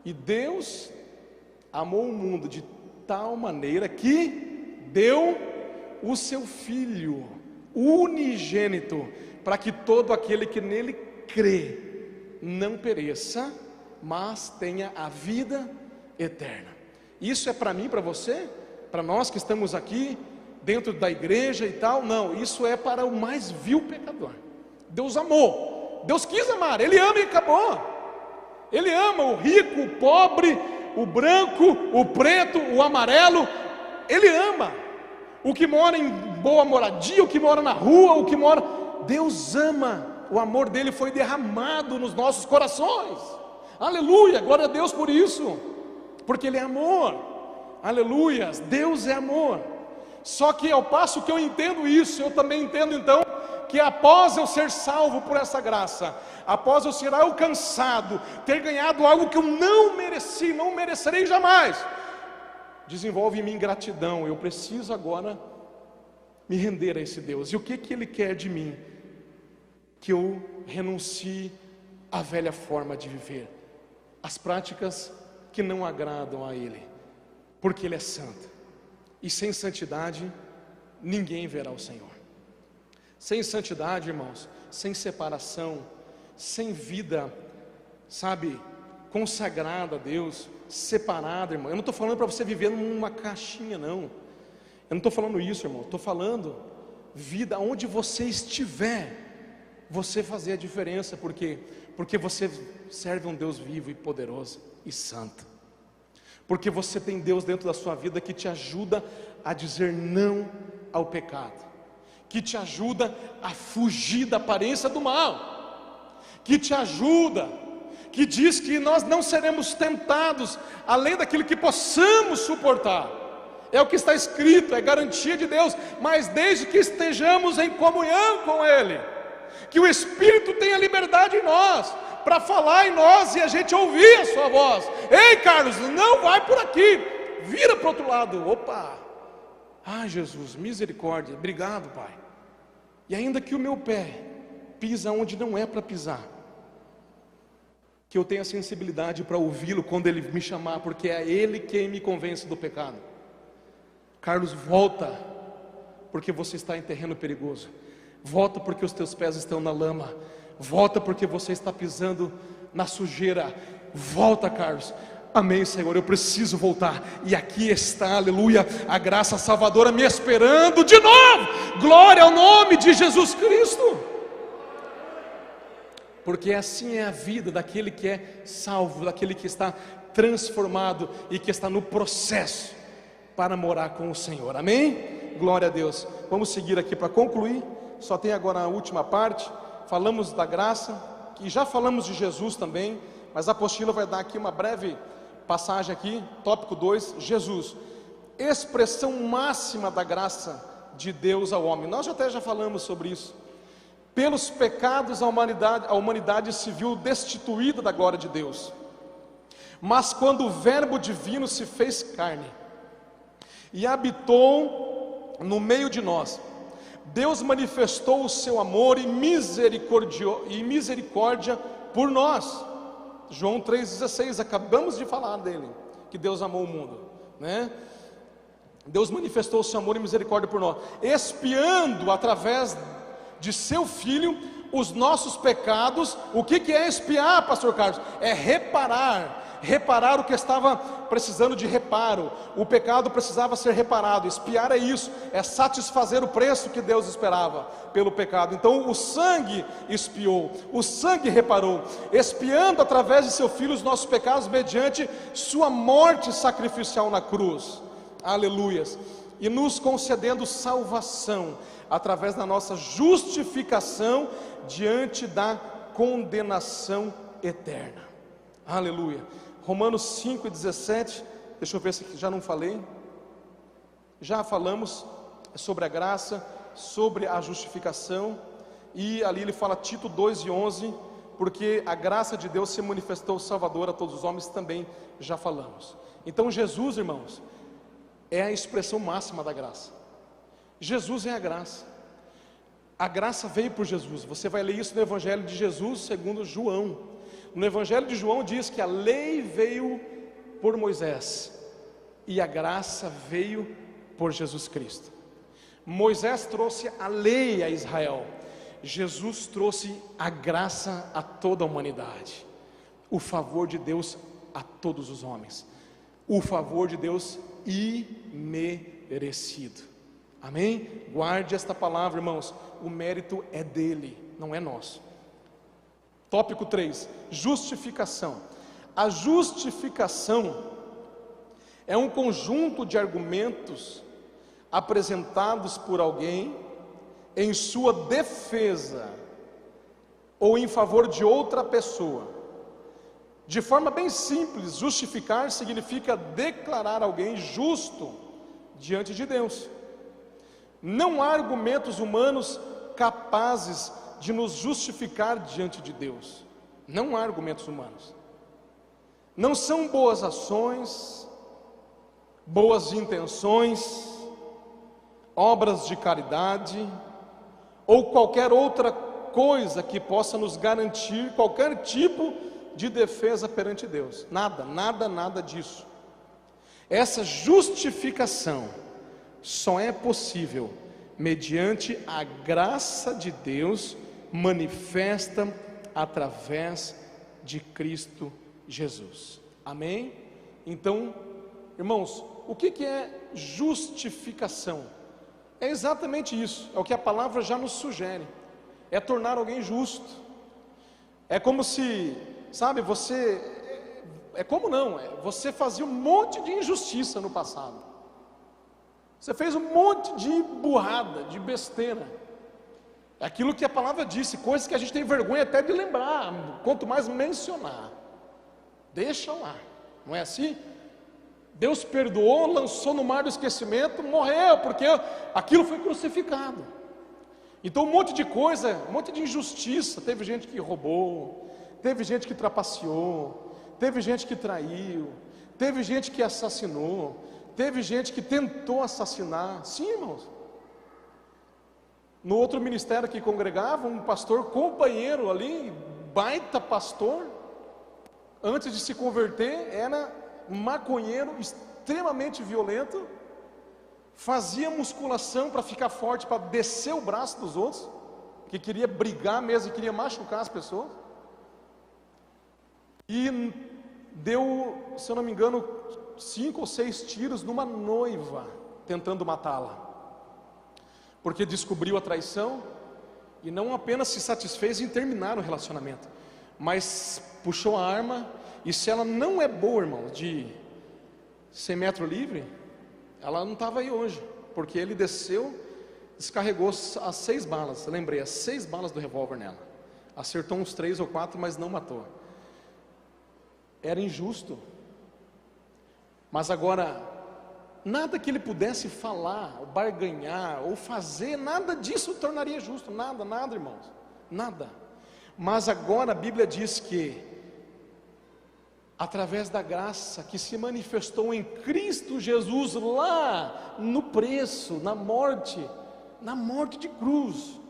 E Deus amou o mundo de tal maneira que deu o seu Filho unigênito, para que todo aquele que nele crê não pereça, mas tenha a vida eterna. Isso é para mim, para você, para nós que estamos aqui dentro da igreja e tal? Não, isso é para o mais vil pecador. Deus amou, Deus quis amar, Ele ama e acabou. Ele ama o rico, o pobre, o branco, o preto, o amarelo. Ele ama o que mora em boa moradia, o que mora na rua, o que mora... Deus ama. O amor dele foi derramado nos nossos corações. Aleluia, glória a Deus por isso. porque Ele é amor. Aleluias, Deus é amor. Só que ao passo que eu entendo isso, eu também entendo então que após eu ser salvo por essa graça, após eu ser alcançado, ter ganhado algo que eu não mereci, não merecerei jamais, desenvolve em mim gratidão. Eu preciso agora me render a esse Deus. E o que Ele quer de mim? Que eu renuncie à velha forma de viver, as práticas que não agradam a Ele, porque Ele é santo, e sem santidade ninguém verá o Senhor. Sem santidade, irmãos, sem separação, sem vida, sabe, consagrada a Deus, separada, irmão. Eu não estou falando para você viver numa caixinha, não. Eu não estou falando isso, irmão. Estou falando vida onde você estiver, você fazer a diferença. Por quê? Porque você serve um Deus vivo e poderoso e santo. Porque você tem Deus dentro da sua vida que te ajuda a dizer não ao pecado, que te ajuda a fugir da aparência do mal, que te ajuda, que diz que nós não seremos tentados além daquilo que possamos suportar. É o que está escrito, é garantia de Deus, mas desde que estejamos em comunhão com Ele, que o Espírito tenha liberdade em nós, para falar em nós e a gente ouvir a sua voz. Ei, Carlos, não vai por aqui, vira para o outro lado. Opa, ai Jesus, misericórdia, obrigado Pai. E ainda que o meu pé pisa onde não é para pisar, que eu tenha sensibilidade para ouvi-lo quando Ele me chamar, porque é Ele quem me convence do pecado. Carlos, volta, porque você está em terreno perigoso. Volta porque os teus pés estão na lama. Volta porque você está pisando na sujeira. Volta, Carlos. Amém, Senhor, eu preciso voltar. E aqui está, aleluia, a graça salvadora me esperando de novo. Glória ao nome de Jesus Cristo. Porque assim é a vida daquele que é salvo, daquele que está transformado e que está no processo para morar com o Senhor. Amém? Glória a Deus. Vamos seguir aqui para concluir. Só tem agora a última parte. Falamos da graça, e já falamos de Jesus também, mas a apostila vai dar aqui uma breve passagem aqui, tópico 2, Jesus, expressão máxima da graça de Deus ao homem. Nós até já falamos sobre isso. Pelos pecados a humanidade se viu destituída da glória de Deus, mas quando o Verbo divino se fez carne e habitou no meio de nós, Deus manifestou o seu amor e misericórdia por nós. João 3,16, acabamos de falar dele, que Deus amou o mundo, né? Deus manifestou o seu amor e misericórdia por nós, expiando através de seu Filho os nossos pecados. O que é expiar, pastor Carlos? É reparar o que estava precisando de reparo. O pecado precisava ser reparado. Expiar é isso, é satisfazer o preço que Deus esperava pelo pecado. Então o sangue expiou, o sangue reparou, expiando através de seu Filho os nossos pecados mediante sua morte sacrificial na cruz. Aleluias. E nos concedendo salvação através da nossa justificação diante da condenação eterna. Aleluia. Romanos 5,17, deixa eu ver se já não falei. Já falamos sobre a graça, sobre a justificação, e ali ele fala Tito 2,11, porque a graça de Deus se manifestou salvadora a todos os homens, também já falamos. Então Jesus, irmãos, é a expressão máxima da graça. Jesus é a graça. A graça veio por Jesus. Você vai ler isso no Evangelho de Jesus segundo João. No Evangelho de João diz que a lei veio por Moisés e a graça veio por Jesus Cristo. Moisés trouxe a lei a Israel, Jesus trouxe a graça a toda a humanidade, o favor de Deus a todos os homens, o favor de Deus imerecido. Amém? Guarde esta palavra, irmãos, o mérito é dele, não é nosso. Tópico 3, justificação. A justificação é um conjunto de argumentos apresentados por alguém em sua defesa ou em favor de outra pessoa, De forma bem simples, justificar significa declarar alguém justo diante de Deus. Não há argumentos humanos capazes de nos justificar diante de Deus. Não há argumentos humanos. Não são boas ações, boas intenções, obras de caridade ou qualquer outra coisa que possa nos garantir qualquer tipo de defesa perante Deus. Nada disso. Essa justificação só é possível mediante a graça de Deus manifesta através de Cristo Jesus. Amém? Então, irmãos, o que é justificação? É exatamente isso, é o que a palavra já nos sugere, é tornar alguém justo. É como se, sabe, você fazia um monte de injustiça no passado, você fez um monte de burrada, de besteira, é aquilo que a palavra disse, coisas que a gente tem vergonha até de lembrar, quanto mais mencionar, deixa lá, não é assim? Deus perdoou, lançou no mar do esquecimento, morreu, porque aquilo foi crucificado. Então um monte de coisa, um monte de injustiça, teve gente que roubou, teve gente que trapaceou, teve gente que traiu, teve gente que assassinou, teve gente que tentou assassinar. Sim, irmãos. No outro ministério que congregava, um pastor companheiro ali, baita pastor, antes de se converter, era maconheiro, extremamente violento, fazia musculação para ficar forte, para descer o braço dos outros, que queria brigar mesmo, queria machucar as pessoas, e deu, se eu não me engano, 5 ou 6 tiros numa noiva, tentando matá-la, porque descobriu a traição, e não apenas se satisfez em terminar o relacionamento, mas puxou a arma, e se ela não é boa, irmão, de 100 metros livre, ela não estava aí hoje, porque ele desceu, descarregou as 6 balas, lembrei, as 6 balas do revólver nela, acertou uns 3 ou 4, mas não matou. Era injusto, mas agora, nada que ele pudesse falar, ou barganhar, ou fazer, nada disso tornaria justo, nada, irmãos, nada. Mas agora a Bíblia diz que, através da graça que se manifestou em Cristo Jesus, lá no preço, na morte de cruz,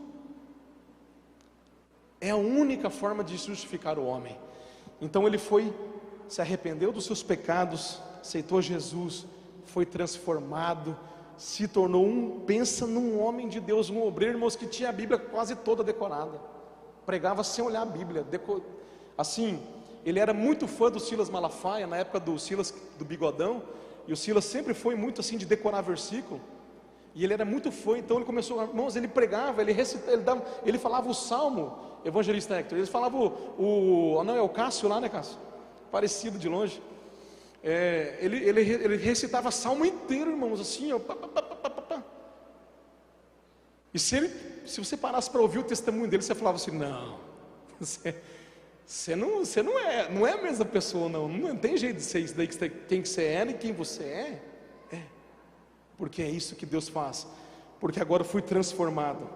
é a única forma de justificar o homem. Então ele se arrependeu dos seus pecados, aceitou Jesus, foi transformado, se tornou pensa num homem de Deus, um obreiro, irmãos, que tinha a Bíblia quase toda decorada, pregava sem olhar a Bíblia, assim. Ele era muito fã do Silas Malafaia, na época do Silas do Bigodão, e o Silas sempre foi muito assim de decorar versículo, e ele era muito fã, então ele começou, irmãos, ele pregava, ele falava o Salmo, evangelista Hector, ele falava não é o Cássio lá, né, Cássio? Parecido de longe, ele recitava Salmo inteiro, irmãos, assim, ó, e se você parasse para ouvir o testemunho dele, você falava assim, não, você não é a mesma pessoa, não tem jeito de ser isso daí, quem que você era e quem você é, porque é isso que Deus faz, porque agora eu fui transformado,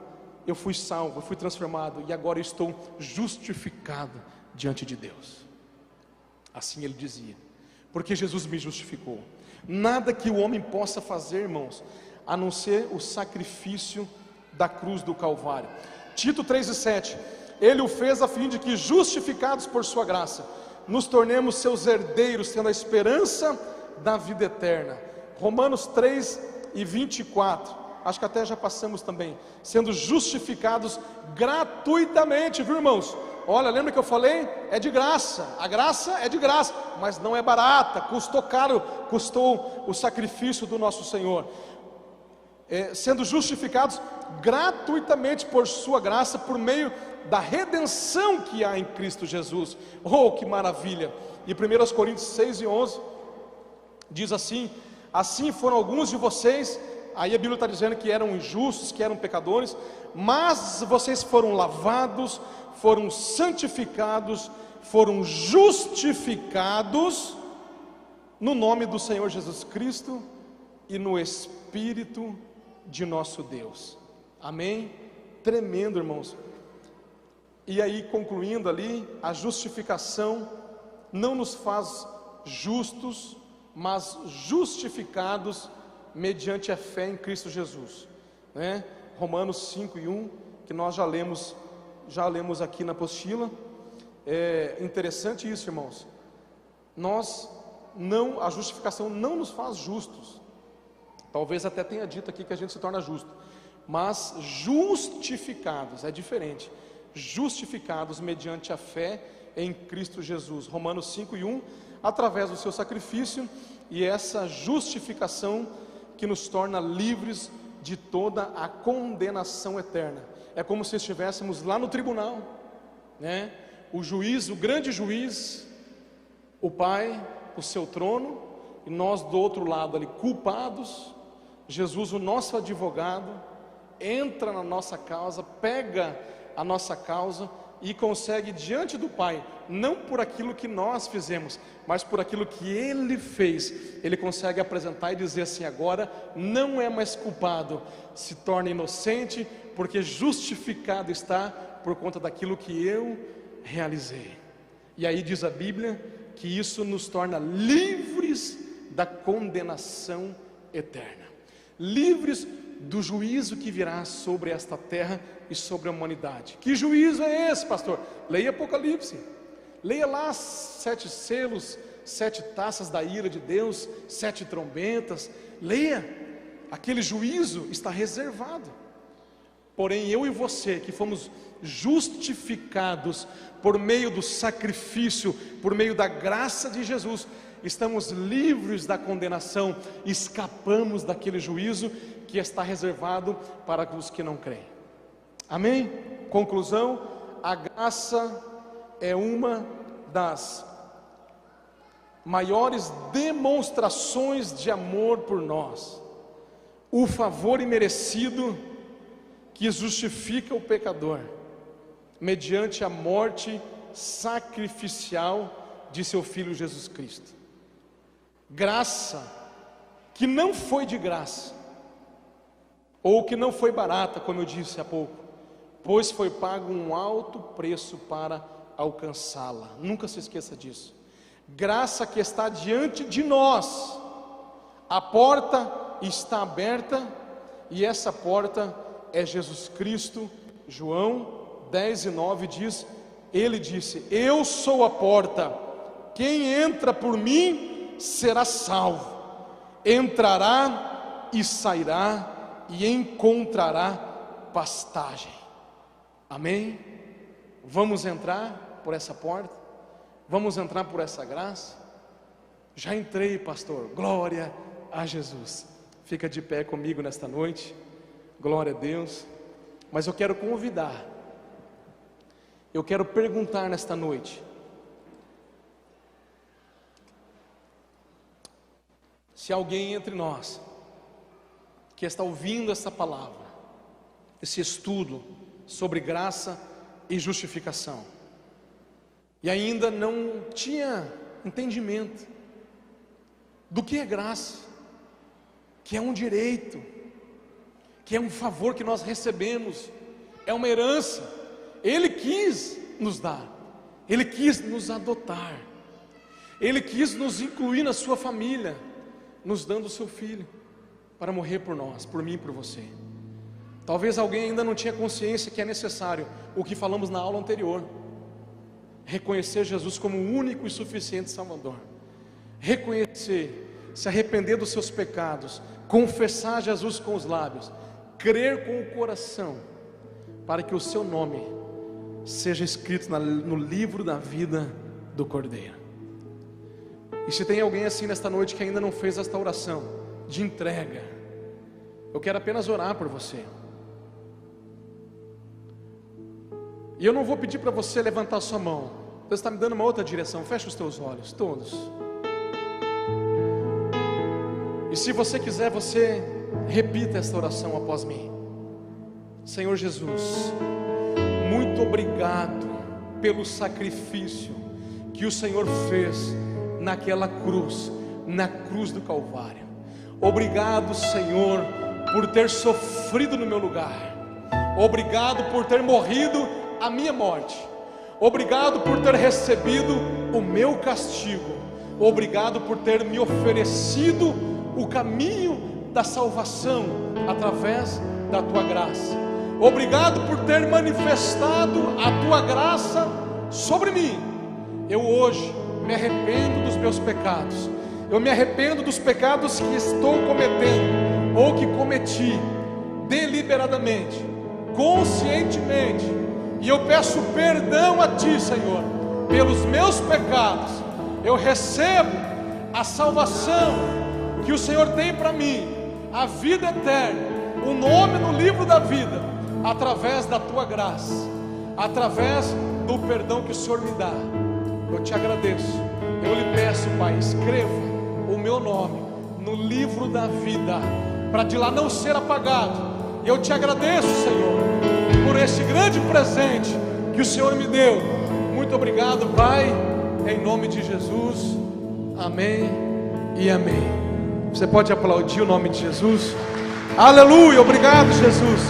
eu fui salvo, eu fui transformado, e agora eu estou justificado diante de Deus, assim ele dizia, porque Jesus me justificou, nada que o homem possa fazer, irmãos, a não ser o sacrifício da cruz do Calvário. Tito 3:7, ele o fez a fim de que, justificados por sua graça, nos tornemos seus herdeiros, tendo a esperança da vida eterna. Romanos 3:24, acho que até já passamos também, sendo justificados gratuitamente, viu, irmãos? Olha, lembra que eu falei? É de graça, a graça é de graça, mas não é barata, custou caro, custou o sacrifício do nosso Senhor. Sendo justificados gratuitamente por sua graça, por meio da redenção que há em Cristo Jesus. Oh, que maravilha! E 1 Coríntios 6:11 diz assim: assim foram alguns de vocês, aí a Bíblia está dizendo que eram injustos, que eram pecadores, mas vocês foram lavados, foram santificados, foram justificados no nome do Senhor Jesus Cristo e no Espírito de nosso Deus. Amém? Tremendo, irmãos. E aí, concluindo ali, a justificação não nos faz justos, mas justificados mediante a fé em Cristo Jesus, né? Romanos 5:1, que nós já lemos aqui na apostila. É interessante isso, irmãos. A justificação não nos faz justos. Talvez até tenha dito aqui que a gente se torna justo, mas justificados é diferente. Justificados mediante a fé em Cristo Jesus. Romanos 5:1, através do seu sacrifício, e essa justificação que nos torna livres de toda a condenação eterna. É como se estivéssemos lá no tribunal, né? O juiz, o grande juiz, o Pai, o seu trono, e nós do outro lado ali, culpados. Jesus, o nosso advogado, entra na nossa causa, pega a nossa causa e consegue diante do Pai, não por aquilo que nós fizemos, mas por aquilo que Ele fez, Ele consegue apresentar e dizer assim: agora não é mais culpado, se torna inocente, porque justificado está por conta daquilo que eu realizei. E aí diz a Bíblia que isso nos torna livres da condenação eterna, livres do juízo que virá sobre esta terra e sobre a humanidade. Que juízo é esse, pastor? Leia Apocalipse, leia lá 7 selos, 7 taças da ira de Deus, 7 trombetas. Leia, aquele juízo está reservado. Porém, eu e você, que fomos justificados por meio do sacrifício, por meio da graça de Jesus, estamos livres da condenação, escapamos daquele juízo que está reservado para os que não creem. Amém? Conclusão: a graça é uma das maiores demonstrações de amor por nós, o favor imerecido que justifica o pecador, mediante a morte sacrificial de seu Filho Jesus Cristo. Graça que não foi de graça, ou que não foi barata, como eu disse há pouco, pois foi pago um alto preço para alcançá-la. Nunca se esqueça disso. Graça que está diante de nós, a porta está aberta, e essa porta é Jesus Cristo. João 10:9 diz, ele disse: eu sou a porta, quem entra por mim será salvo, entrará e sairá e encontrará pastagem. Amém? Vamos entrar por essa porta? Vamos entrar por essa graça? Já entrei, pastor. Glória a Jesus. Fica de pé comigo nesta noite. Glória a Deus. Mas eu quero convidar, eu quero perguntar nesta noite, se alguém entre nós que está ouvindo essa palavra, esse estudo sobre graça e justificação, e ainda não tinha entendimento do que é graça, que é um direito, que é um favor que nós recebemos, é uma herança. Ele quis nos dar, Ele quis nos adotar, Ele quis nos incluir na sua família, nos dando o seu Filho para morrer por nós, por mim e por você. Talvez alguém ainda não tinha consciência que é necessário o que falamos na aula anterior: reconhecer Jesus como o único e suficiente Salvador, reconhecer, se arrepender dos seus pecados, confessar Jesus com os lábios, crer com o coração, para que o seu nome seja escrito no livro da vida do Cordeiro. E se tem alguém assim nesta noite que ainda não fez esta oração de entrega, eu quero apenas orar por você. E eu não vou pedir para você levantar sua mão. Deus está me dando uma outra direção. Feche os teus olhos, todos. E se você quiser, você repita esta oração após mim. Senhor Jesus, muito obrigado pelo sacrifício que o Senhor fez naquela cruz, na cruz do Calvário. Obrigado, Senhor, por ter sofrido no meu lugar. Obrigado por ter morrido a minha morte. Obrigado por ter recebido o meu castigo. Obrigado por ter me oferecido o caminho da salvação através da tua graça. Obrigado por ter manifestado a tua graça sobre mim. Eu hoje me arrependo dos meus pecados. Eu me arrependo dos pecados que estou cometendo ou que cometi deliberadamente, conscientemente, e eu peço perdão a ti, Senhor, pelos meus pecados. Eu recebo a salvação que o Senhor tem para mim, a vida eterna, o nome no livro da vida, através da tua graça, através do perdão que o Senhor me dá. Eu te agradeço. Eu lhe peço, Pai, escreva o meu nome no livro da vida, para de lá não ser apagado. Eu te agradeço, Senhor, por esse grande presente que o Senhor me deu. Muito obrigado, Pai, em nome de Jesus. Amém e amém. Você pode aplaudir o nome de Jesus? Aleluia, obrigado, Jesus.